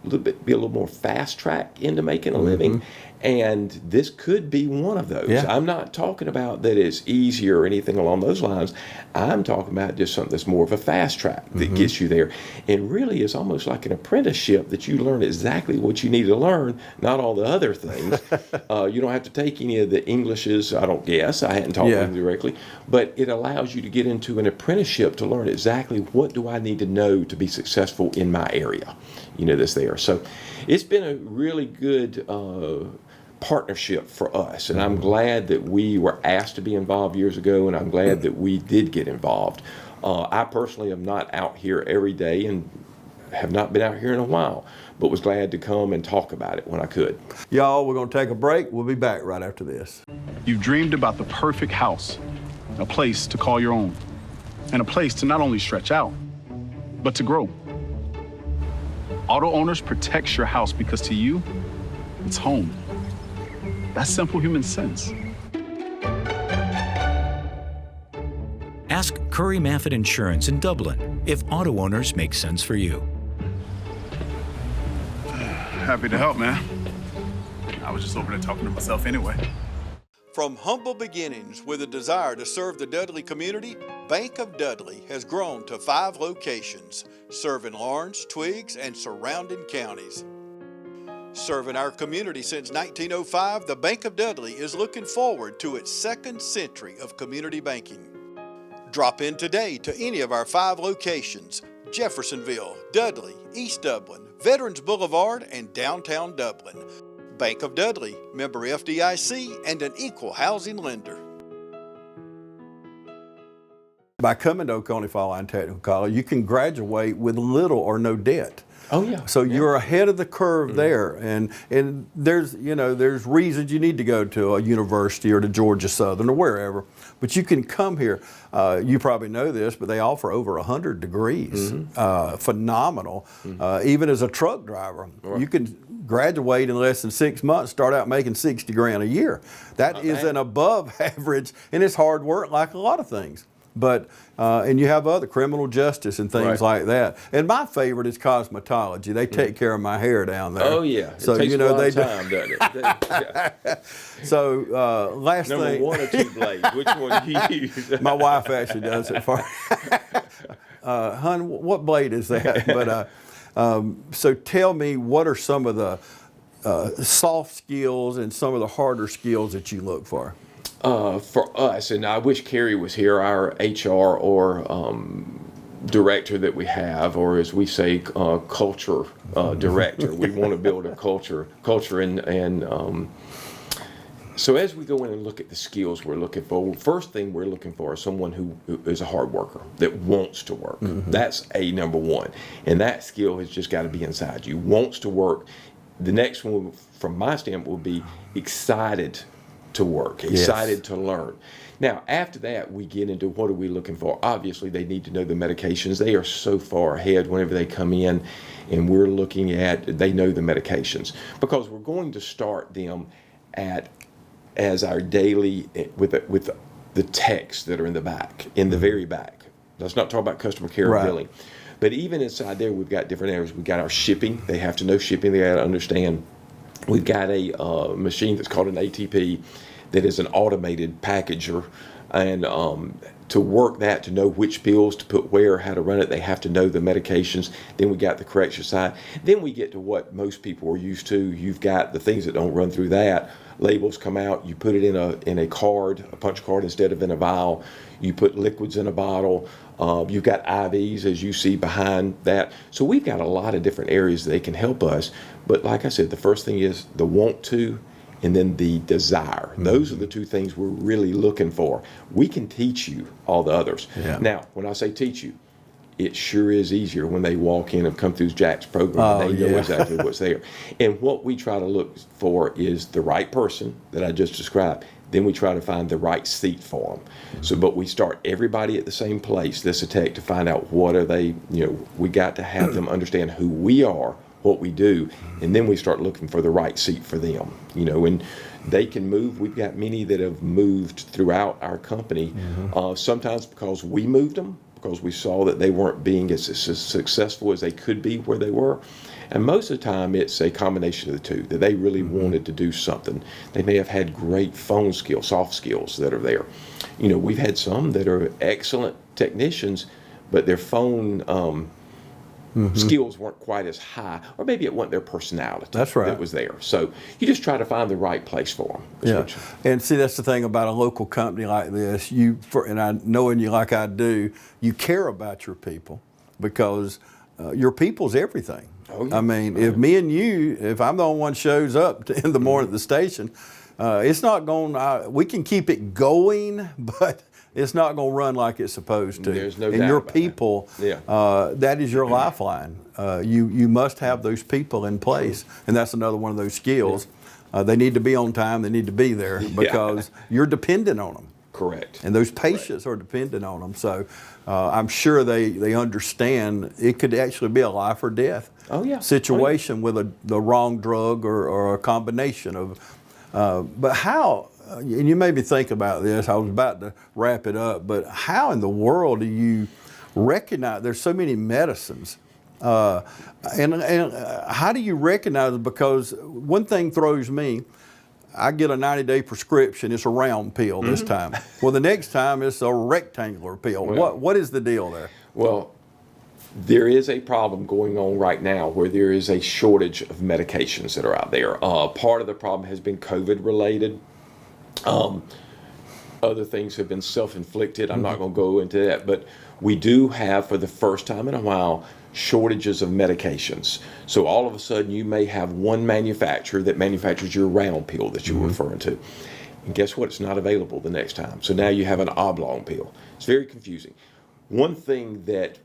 be a little more fast track into making a living, and this could be one of those. I'm not talking about that it's easier or anything along those lines. I'm talking about just something that's more of a fast track that gets you there, and really is almost like an apprenticeship that you learn exactly what you need to learn, not all the other things. You don't have to take any of the Englishes, I don't guess. I hadn't talked to them directly, but it allows you to get into an apprenticeship to learn exactly what do I need to know to be successful in my area, that's there. So it's been a really good partnership for us, and I'm glad that we were asked to be involved years ago, and I'm glad that we did get involved. I personally am not out here every day and have not been out here in a while, but was glad to come and talk about it when I could. Y'all, we're going to take a break. We'll be back right after this. You've dreamed about the perfect house, a place to call your own, and a place to not only stretch out, but to grow. Auto Owners protects your house because to you, it's home. That's simple human sense. Ask Curry Maffett Insurance in Dublin if Auto Owners make sense for you. Happy to help, man. I was just over there talking to myself anyway. From humble beginnings with a desire to serve the Dudley community, Bank of Dudley has grown to 5 locations, serving Lawrence, Twiggs, and surrounding counties. Serving our community since 1905, the Bank of Dudley is looking forward to its 2nd century of community banking. Drop in today to any of our 5 locations: Jeffersonville, Dudley, East Dublin, Veterans Boulevard, and downtown Dublin. Bank of Dudley, member FDIC, and an equal housing lender. By coming to Oconee Fall Line Technical College, you can graduate with little or no debt. Oh yeah. So you're ahead of the curve there, and there's there's reasons you need to go to a university or to Georgia Southern or wherever, but you can come here. You probably know this, but they offer over 100 degrees. Phenomenal. Even as a truck driver, you can graduate in less than 6 months, start out making 60 grand a year. That is an above average, and it's hard work like a lot of things. But and you have other criminal justice and things Right. like that. And my favorite is cosmetology. They take care of my hair down there. Oh yeah, So it takes you know a lot they of time, doesn't it? Yeah. So last Number thing. 1 or 2 blades, which one do you use? My wife actually does it for me. Hun, what blade is that? But so tell me, what are some of the soft skills and some of the harder skills that you look for? For us, and I wish Carrie was here, our HR or director that we have, or as we say, culture director. We want to build a culture, and so as we go in and look at the skills we're looking for, first thing we're looking for is someone who is a hard worker, that wants to work. That's number one, and that skill has just got to be inside you. Wants to work. The next one, from my standpoint, will be excited to work, excited to learn. Now, after that, we get into what are we looking for. Obviously, they need to know the medications. They are so far ahead whenever they come in, and we're looking at, they know the medications, because we're going to start them as our daily, with the texts that are in the back, in the very back. Let's not talk about customer care and billing. But even inside there, we've got different areas. We've got our shipping. They have to know shipping. They got to understand. We've got a machine that's called an ATP that is an automated packager. And to work that, to know which pills to put where, how to run it, they have to know the medications. Then we got the correction side. Then we get to what most people are used to. You've got the things that don't run through that. Labels come out, you put it in a card, a punch card instead of in a vial. You put liquids in a bottle. You've got IVs, as you see behind that. So we've got a lot of different areas that they can help us. But like I said, the first thing is the want to, and then the desire. Those are the two things we're really looking for. We can teach you all the others. Now, when I say teach you, it sure is easier when they walk in and come through Jack's program and they know exactly what's there. And what we try to look for is the right person that I just described. Then we try to find the right seat for them. So, but we start everybody at the same place, this attack, to find out what are they, we got to have them understand who we are, what we do, and then we start looking for the right seat for them, and they can move. We've got many that have moved throughout our company, sometimes because we moved them, because we saw that they weren't being as successful as they could be where they were. And most of the time it's a combination of the two, that they really wanted to do something. They may have had great phone skills, soft skills that are there. We've had some that are excellent technicians, but their phone skills weren't quite as high, or maybe it wasn't their personality that was there. So you just try to find the right place for them. And see, that's the thing about a local company like this. And I knowing you like I do, you care about your people, because your people's everything. I mean, if me and you, if I'm the only one shows up in the morning at the station, it's not going. We can keep it going, but it's not going to run like it's supposed to. There's no and doubt your about people, that is your lifeline. You must have those people in place, and that's another one of those skills. They need to be on time. They need to be there, because you're dependent on them. Correct. And those patients are dependent on them. So I'm sure they understand it could actually be a life or death situation with the wrong drug or a combination of. But how? And you made me think about this. I was about to wrap it up, but how in the world do you recognize? There's so many medicines, and how do you recognize it? Because one thing throws me. I get a 90-day prescription. It's a round pill this time. Well, the next time it's a rectangular pill. What is the deal there? Well, there is a problem going on right now where there is a shortage of medications that are out there. Part of the problem has been COVID related. Other things have been self-inflicted. I'm not going to go into that, but we do have, for the first time in a while, shortages of medications. So all of a sudden you may have one manufacturer that manufactures your round pill that you're referring to. And guess what? It's not available the next time. So now you have an oblong pill. It's very confusing. One thing that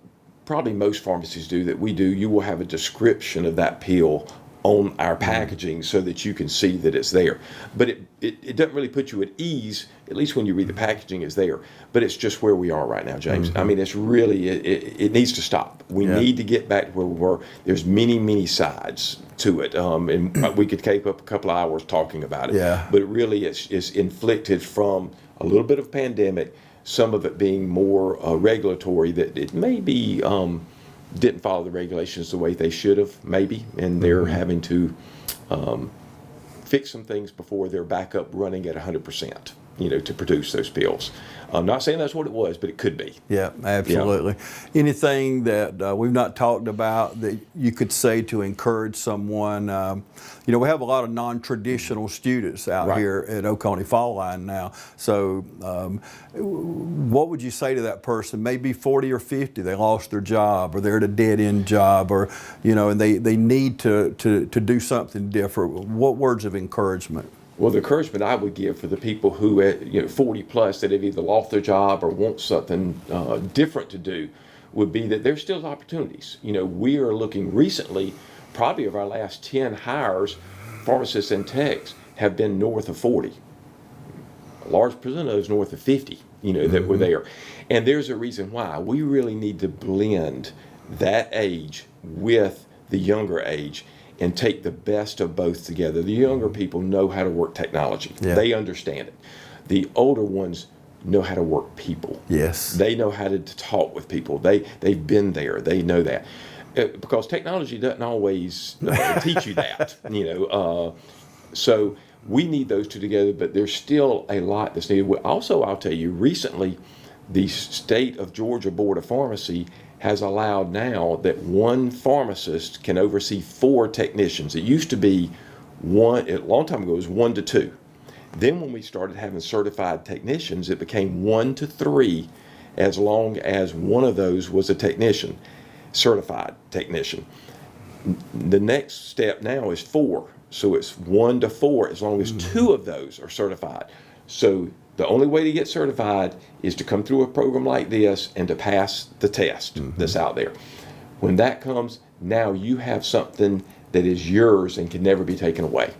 probably most pharmacies do that we do, you will have a description of that pill on our packaging so that you can see that it's there. But it doesn't really put you at ease, at least when you read the packaging, it's there. But it's just where we are right now, James. I mean, it's really, it needs to stop. We need to get back to where we were. There's many sides to it. And we could keep up a couple of hours talking about it. But it really is inflicted from a little bit of pandemic, some of it being more regulatory, that it maybe didn't follow the regulations the way they should have, maybe, and they're having to fix some things before they're back up running at 100%, to produce those pills. I'm not saying that's what it was, but it could be. Yeah, absolutely. Yeah. Anything that we've not talked about that you could say to encourage someone? We have a lot of non-traditional students out here at Oconee Fall Line now. So what would you say to that person? Maybe 40 or 50, they lost their job, or they're at a dead-end job, or, and they need to do something different. What words of encouragement? Well, the encouragement I would give for the people who, 40 plus, that have either lost their job or want something different to do, would be that there's still opportunities. We are looking recently, probably of our last 10 hires, pharmacists and techs have been north of 40. A large percent of those north of 50, that were there. And there's a reason why. We really need to blend that age with the younger age and take the best of both together. The younger people know how to work technology. Yeah. They understand it. The older ones know how to work people. Yes. They know how to talk with people. They've been there. They know that. Because technology doesn't always teach you that, So we need those two together, but there's still a lot that's needed. Also, I'll tell you, recently, the state of Georgia Board of Pharmacy has allowed now that one pharmacist can oversee 4 technicians. It used to be one, a long time ago, it was 1 to 2. Then when we started having certified technicians, it became 1 to 3, as long as one of those was a technician, certified technician. The next step now is 4. So it's 1 to 4, as long as 2 of those are certified. So the only way to get certified is to come through a program like this and to pass the test that's out there. When that comes, now you have something that is yours and can never be taken away.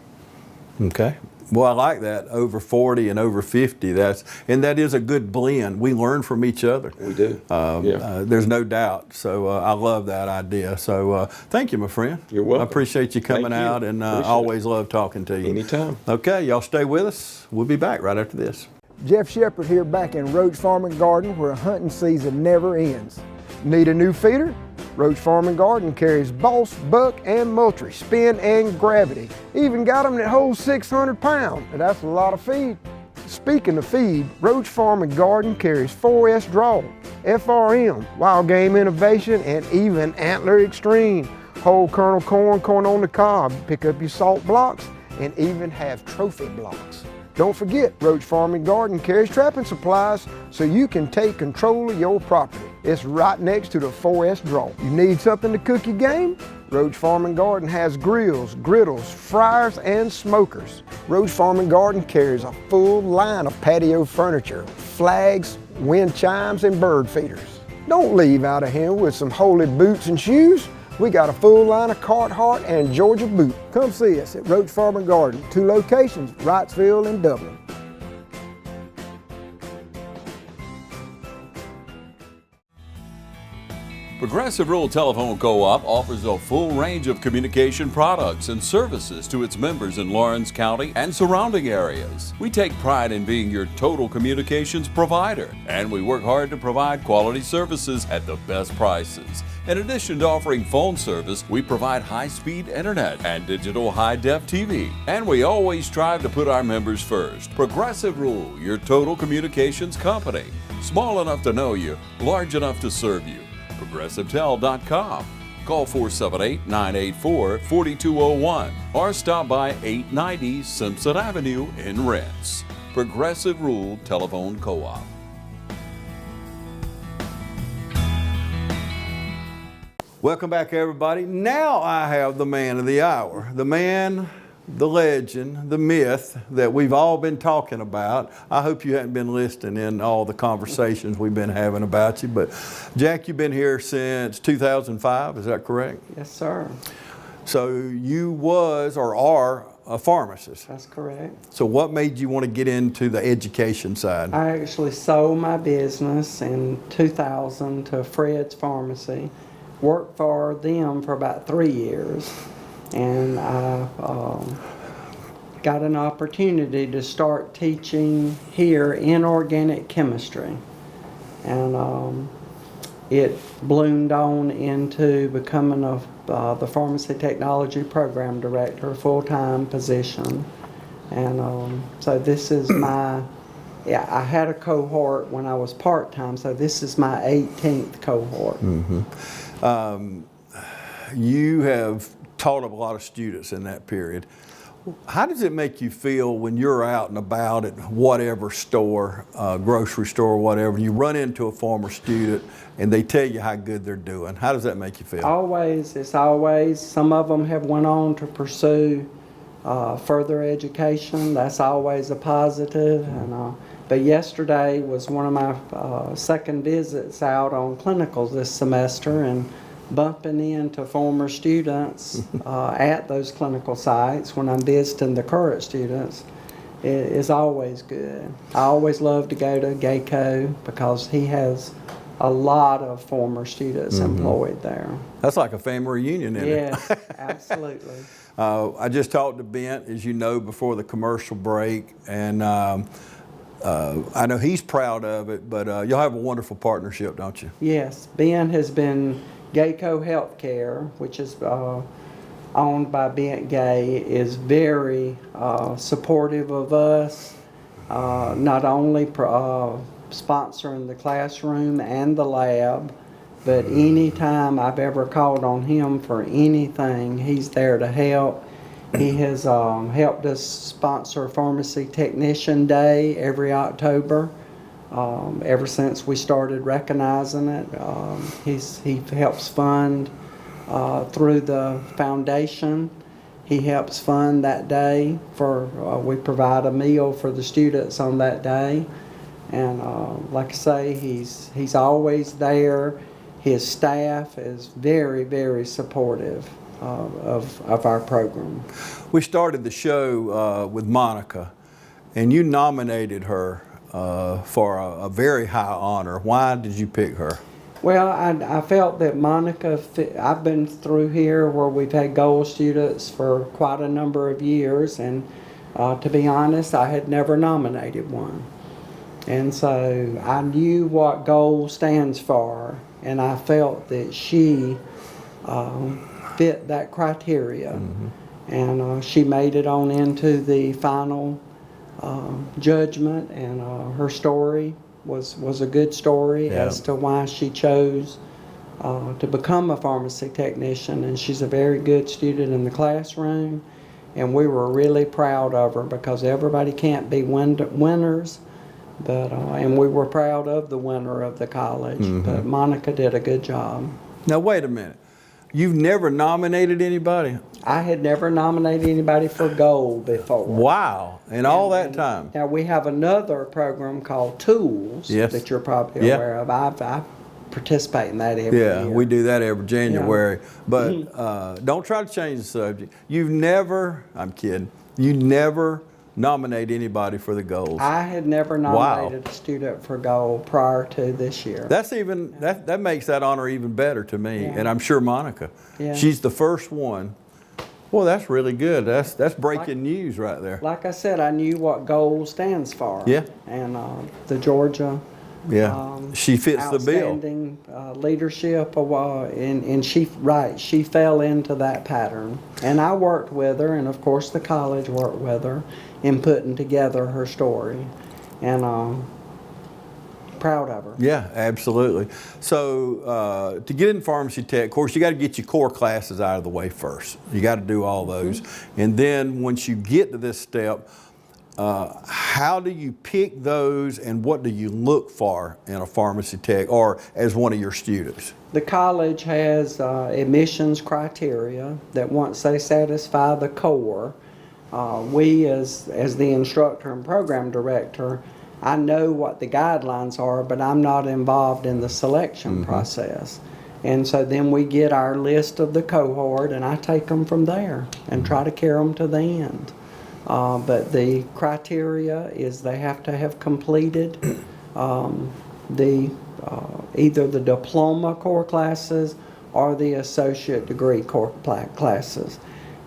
Okay. Well, I like that, over 40 and over 50. And that is a good blend. We learn from each other. We do. There's no doubt. So I love that idea. So thank you, my friend. You're welcome. I appreciate you coming out, and always love talking to you. Anytime. Okay, y'all stay with us. We'll be back right after this. Jeff Shepard here back in Roach Farm and Garden, where hunting season never ends. Need a new feeder? Roach Farm and Garden carries Boss, Buck, and Moultrie, Spin, and Gravity. Even got them that hold 600 pounds, and that's a lot of feed. Speaking of feed, Roach Farm and Garden carries 4S Draw, FRM, Wild Game Innovation, and even Antler Extreme. Whole kernel corn on the cob, pick up your salt blocks, and even have trophy blocks. Don't forget, Roach Farm and Garden carries trapping supplies so you can take control of your property. It's right next to the 4S Draw. You need something to cook your game? Roach Farm and Garden has grills, griddles, fryers, and smokers. Roach Farm and Garden carries a full line of patio furniture, flags, wind chimes, and bird feeders. Don't leave out of here with some holy boots and shoes. We got a full line of Carhartt and Georgia boot. Come see us at Roach Farm and Garden, 2 locations, Wrightsville and Dublin. Progressive Rural Telephone Co-op offers a full range of communication products and services to its members in Lawrence County and surrounding areas. We take pride in being your total communications provider, and we work hard to provide quality services at the best prices. In addition to offering phone service, we provide high-speed internet and digital high-def TV. And we always strive to put our members first. Progressive Rural, your total communications company. Small enough to know you, large enough to serve you. ProgressiveTel.com. Call 478-984-4201 or stop by 890 Simpson Avenue in Renton. Progressive Rural Telephone Co-op. Welcome back, everybody. Now I have the man of the hour, the man, the legend, the myth that we've all been talking about. I hope you hadn't been listening in all the conversations we've been having about you, but Jack, you've been here since 2005, is that correct? Yes, sir. So you was or are a pharmacist. That's correct. So what made you want to get into the education side? I actually sold my business in 2000 to Fred's Pharmacy. Worked for them for about 3 years, and I got an opportunity to start teaching here inorganic chemistry. and it bloomed on into becoming the Pharmacy Technology Program Director, full-time position. And so this is my, I had a cohort when I was part-time, so this is my 18th cohort. You have taught a lot of students in that period. How does it make you feel when you're out and about at whatever store, grocery store, whatever, and you run into a former student and they tell you how good they're doing? How does that make you feel? Always. It's always. Some of them have went on to pursue further education. That's always a positive. And, but yesterday was one of my second visits out on clinicals this semester, and bumping into former students at those clinical sites when I'm visiting the current students is always good. I always love to go to GACO because he has a lot of former students employed there. That's like a family reunion, isn't it? Yes, absolutely. I just talked to Bent, as you know, before the commercial break, and I know he's proud of it, but y'all have a wonderful partnership, don't you? Yes, Ben has been GACO Healthcare, which is owned by Bent Gay, is very supportive of us, not only sponsoring the classroom and the lab, but anytime I've ever called on him for anything, he's there to help. He has helped us sponsor Pharmacy Technician Day every October. Ever since we started recognizing it, he helps fund through the foundation. He helps fund that day for, we provide a meal for the students on that day. And like I say, he's always there. His staff is very, very supportive of our program. We started the show with Monica, and you nominated her for a very high honor. Why did you pick her? Well, I felt that Monica, I've been through here where we've had gold students for quite a number of years, and to be honest, I had never nominated one. And so I knew what gold stands for, and I felt that she fit that criteria. And she made it on into the final judgment, and her story was a good story as to why she chose to become a pharmacy technician. And she's a very good student in the classroom, and we were really proud of her because everybody can't be winners, but and we were proud of the winner of the college. But Monica did a good job. Now wait a minute, you've never nominated anybody? I had never nominated anybody for gold before. Wow, in all that time. Now we have another program called Tools that you're probably aware of. I participate in that every year. We do that every January. But don't try to change the subject. You've never, I'm kidding, you never nominate anybody for the gold. I had never nominated a student for gold prior to this year. That's even, that makes that honor even better to me, and I'm sure Monica. She's the first one. Well, that's really good. That's breaking news right there. Like I said, I knew what gold stands for. And the Georgia she fits the bill. Outstanding leadership, and she fell into that pattern. And I worked with her, and of course the college worked with her in putting together her story. And proud of her. Yeah, absolutely. So to get in pharmacy tech, of course, you got to get your core classes out of the way first. You got to do all those. And then once you get to this step, how do you pick those, and what do you look for in a pharmacy tech or as one of your students? The college has admissions criteria that once they satisfy the core, we as the instructor and program director, I know what the guidelines are, but I'm not involved in the selection process. And so then we get our list of the cohort, and I take them from there and try to carry them to the end. But the criteria is they have to have completed either the diploma core classes or the associate degree core classes.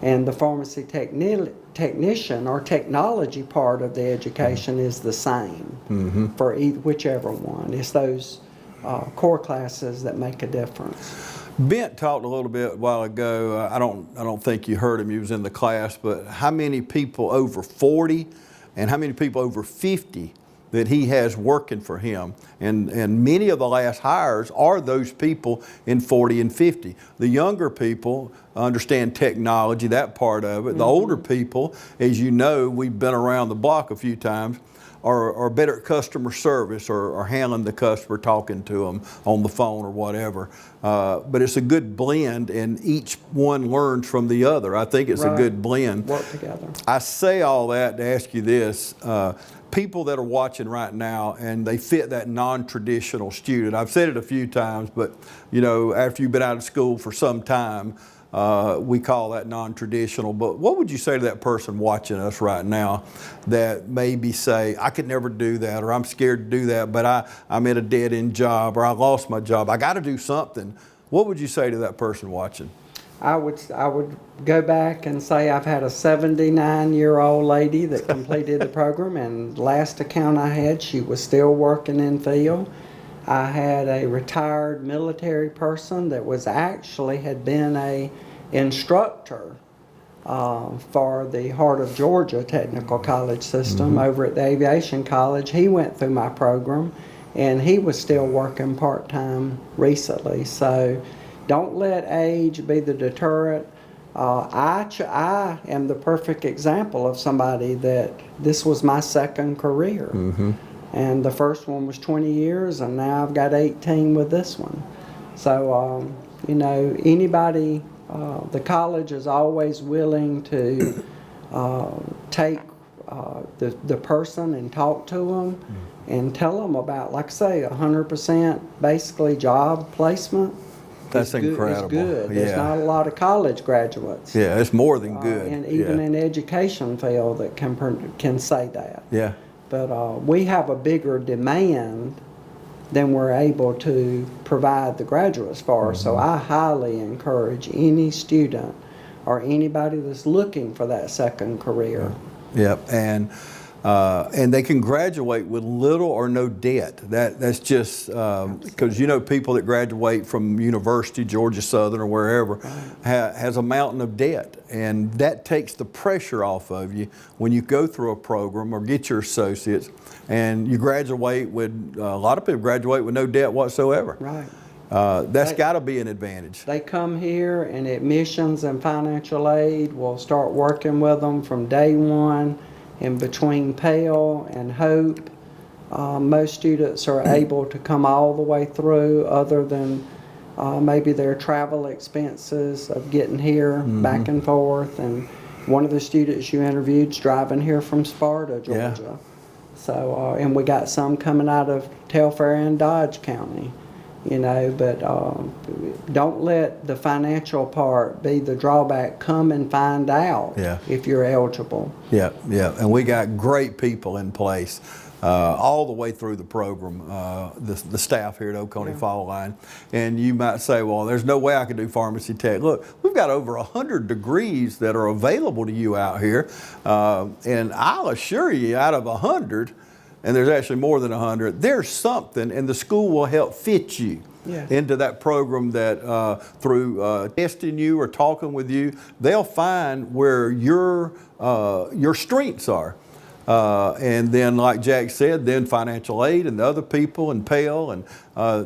And the pharmacy technician or technology part of the education is the same for whichever one. It's those core classes that make a difference. Bent talked a little bit a while ago. I don't think you heard him. He was in the class, but how many people over 40 and how many people over 50 that he has working for him? And many of the last hires are those people in 40 and 50. The younger people understand technology, that part of it. The older people, as you know, we've been around the block a few times, are better at customer service or handling the customer, talking to them on the phone or whatever. But it's a good blend, and each one learns from the other. I think it's a good blend. Work together. I say all that to ask you this. People that are watching right now and they fit that non-traditional student. I've said it a few times, but you know, after you've been out of school for some time, we call that non-traditional. But what would you say to that person watching us right now that maybe say, I could never do that, or I'm scared to do that, but I'm in a dead-end job, or I lost my job, I got to do something? What would you say to that person watching? I would go back and say I've had a 79-year-old lady that completed the program, and last account I had, she was still working in field. I had a retired military person that was actually had been a instructor for the Heart of Georgia Technical College system over at the Aviation College. He went through my program, and he was still working part-time recently. So don't let age be the deterrent. I am the perfect example of somebody that this was my second career. And the first one was 20 years, and now I've got 18 with this one. So, you know, anybody, the college is always willing to take the person and talk to them and tell them about, like I say, 100% basically job placement. That's incredible. It's good. There's not a lot of college graduates. Yeah, it's more than good. And even in education field that can say that. Yeah. But we have a bigger demand than we're able to provide the graduates for. So I highly encourage any student or anybody that's looking for that second career. Yep, and they can graduate with little or no debt. That's just because you know people that graduate from university, Georgia Southern or wherever, has a mountain of debt, and that takes the pressure off of you when you go through a program or get your associates, and you graduate with a lot of people graduate with no debt whatsoever. Right. That's got to be an advantage. They come here, and admissions and financial aid will start working with them from day one. In between Pell and Hope, most students are able to come all the way through, other than maybe their travel expenses of getting here back and forth. And one of the students you interviewed is driving here from Sparta, Georgia. Yeah. So, and we got some coming out of Telfair and Dodge County. You know, but don't let the financial part be the drawback. Come and find out if you're eligible. Yeah, and we got great people in place all the way through the program, the staff here at Oconee Fall Line. And you might say, well, there's no way I could do pharmacy tech. Look, we've got over 100 degrees that are available to you out here. And I'll assure you, out of 100, and there's actually more than 100, there's something, and the school will help fit you into that program that through testing you or talking with you, they'll find where your strengths are. And then, like Jack said, then financial aid and the other people and Pell, and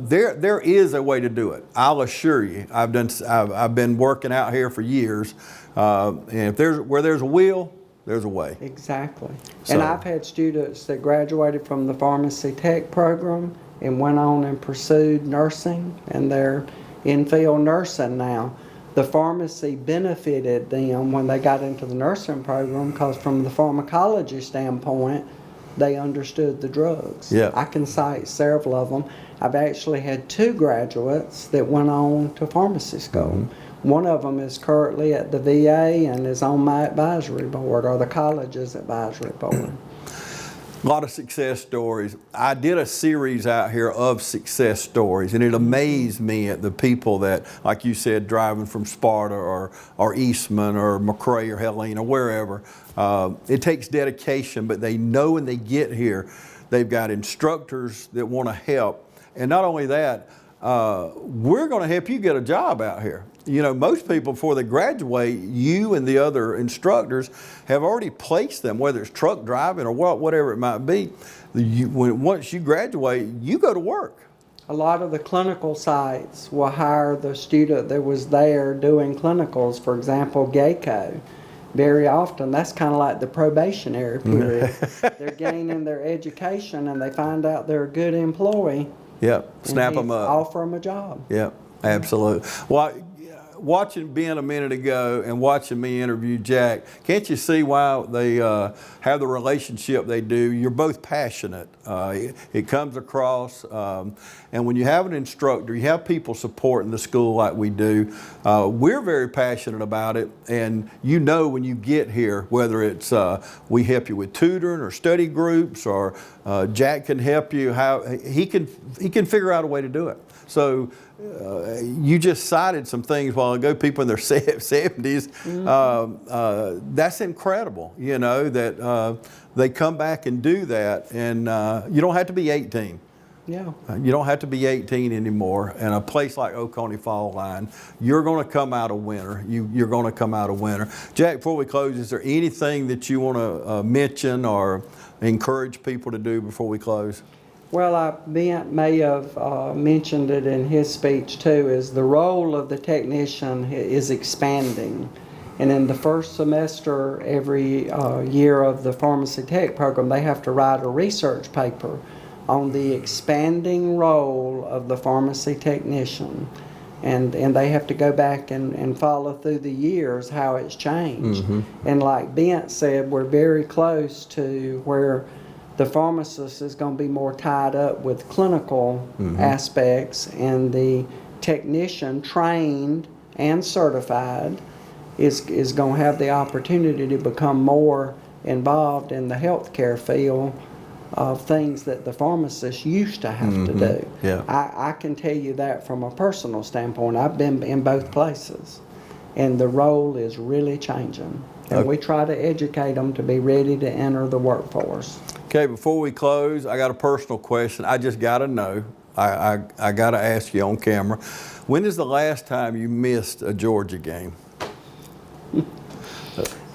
there is a way to do it. I'll assure you. I've been working out here for years, and where there's a will, there's a way. Exactly. And I've had students that graduated from the pharmacy tech program and went on and pursued nursing, and they're in field nursing now. The pharmacy benefited them when they got into the nursing program, because from the pharmacology standpoint, they understood the drugs. Yeah. I can cite several of them. I've actually had 2 graduates that went on to pharmacy school. One of them is currently at the VA and is on my advisory board, or the college's advisory board. A lot of success stories. I did a series out here of success stories, and it amazed me at the people that, like you said, driving from Sparta or Eastman or McRae or Helena, wherever. It takes dedication, but they know when they get here, they've got instructors that want to help. And not only that, we're going to help you get a job out here. You know, most people before they graduate, you and the other instructors have already placed them, whether it's truck driving or whatever it might be. Once you graduate, you go to work. A lot of the clinical sites will hire the student that was there doing clinicals, for example, GACO. Very often, that's kind of like the probationary period. They're gaining their education and they find out they're a good employee. Yep, snap them up. Offer them a job. Yep, absolutely. Well, watching Ben a minute ago and watching me interview Jack, can't you see why they have the relationship they do? You're both passionate. It comes across. And when you have an instructor, you have people supporting the school like we do. We're very passionate about it. And you know when you get here, whether it's we help you with tutoring or study groups, or Jack can help you, how he can figure out a way to do it. So you just cited some things a while ago, people in their 70s. Mm-hmm. That's incredible, you know, that they come back and do that. And you don't have to be 18. Yeah. You don't have to be 18 anymore. And a place like Oconee Fall Line, you're going to come out a winner. You're going to come out a winner. Jack, before we close, is there anything that you want to mention or encourage people to do before we close? Well, Ben may have mentioned it in his speech too, is the role of the technician is expanding. And in the first semester every year of the pharmacy tech program, they have to write a research paper on the expanding role of the pharmacy technician. And they have to go back and follow through the years how it's changed. Mm-hmm. And like Bent said, we're very close to where the pharmacist is going to be more tied up with clinical aspects, and the technician, trained and certified, is going to have the opportunity to become more involved in the healthcare field of things that the pharmacist used to have to do. Yeah. I can tell you that from a personal standpoint. I've been in both places, and the role is really changing. And we try to educate them to be ready to enter the workforce. Okay, before we close, I got a personal question. I just got to know. I got to ask you on camera. When is the last time you missed a Georgia game?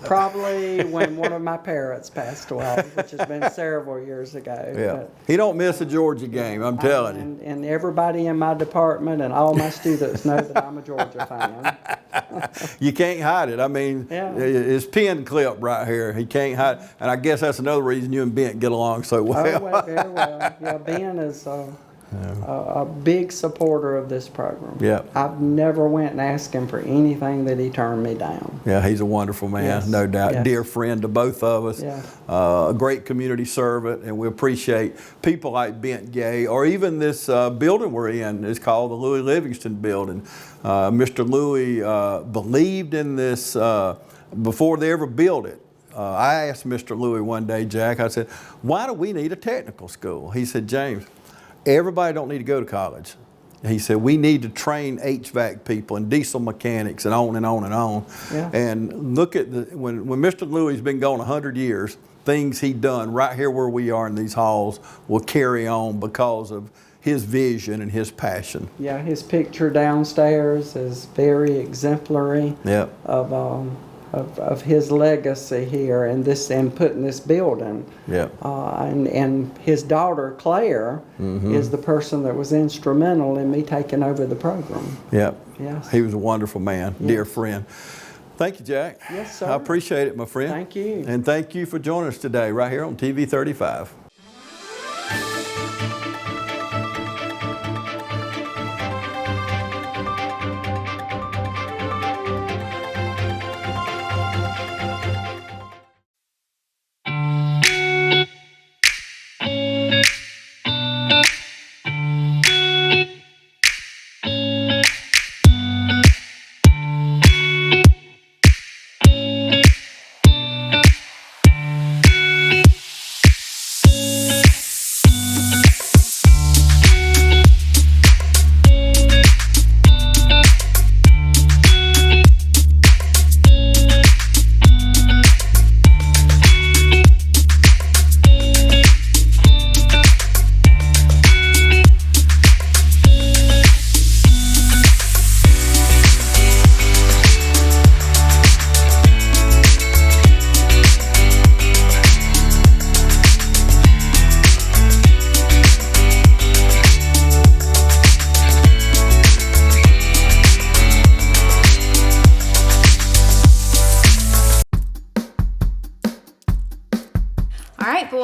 Probably when one of my parents passed away, which has been several years ago. Yeah, But he don't miss a Georgia game, I'm telling you. And everybody in my department and all my students know that I'm a Georgia fan. You can't hide it. I mean, his pin clip right here, he can't hide. And I guess that's another reason you and Bent get along so well. Oh, well, very well. Yeah, Ben is a big supporter of this program. Yeah. I've never went and asked him for anything that he turned me down. Yeah, he's a wonderful man, Yes. no doubt. Yes. Dear friend to both of us. Yeah. A great community servant, and we appreciate people like Bent Gay, or even this building we're in is called the Louis Livingston Building. Mr. Louis believed in this before they ever built it. I asked Mr. Louis one day, Jack, I said, why do we need a technical school? He said, James, everybody don't need to go to college. He said, we need to train HVAC people and diesel mechanics and on and on and on. Yeah. And look at when Mr. Louis has been gone 100 years, things he done right here where we are in these halls will carry on because of his vision and his passion. Yeah, his picture downstairs is very exemplary of his legacy here and putting this building. Yeah. And his daughter Claire is the person that was instrumental in me taking over the program. Yeah. Yes. He was a wonderful man, dear friend. Thank you, Jack. Yes, sir. I appreciate it, my friend. Thank you. And thank you for joining us today right here on TV 35.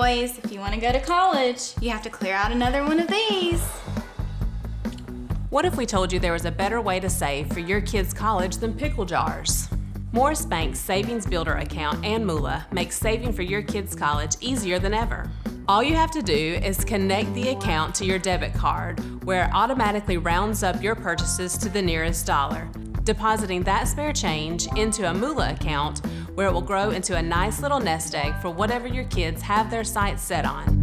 boys, if you want to go to college, you have to clear out another one of these. What if we told you there was a better way to save for your kids' college than pickle jars? Morris Bank's Savings Builder account and moolah makes saving for your kids' college easier than ever. All you have to do is connect the account to your debit card, where it automatically rounds up your purchases to the nearest dollar, depositing that spare change into a moolah account where it will grow into a nice little nest egg for whatever your kids have their sights set on.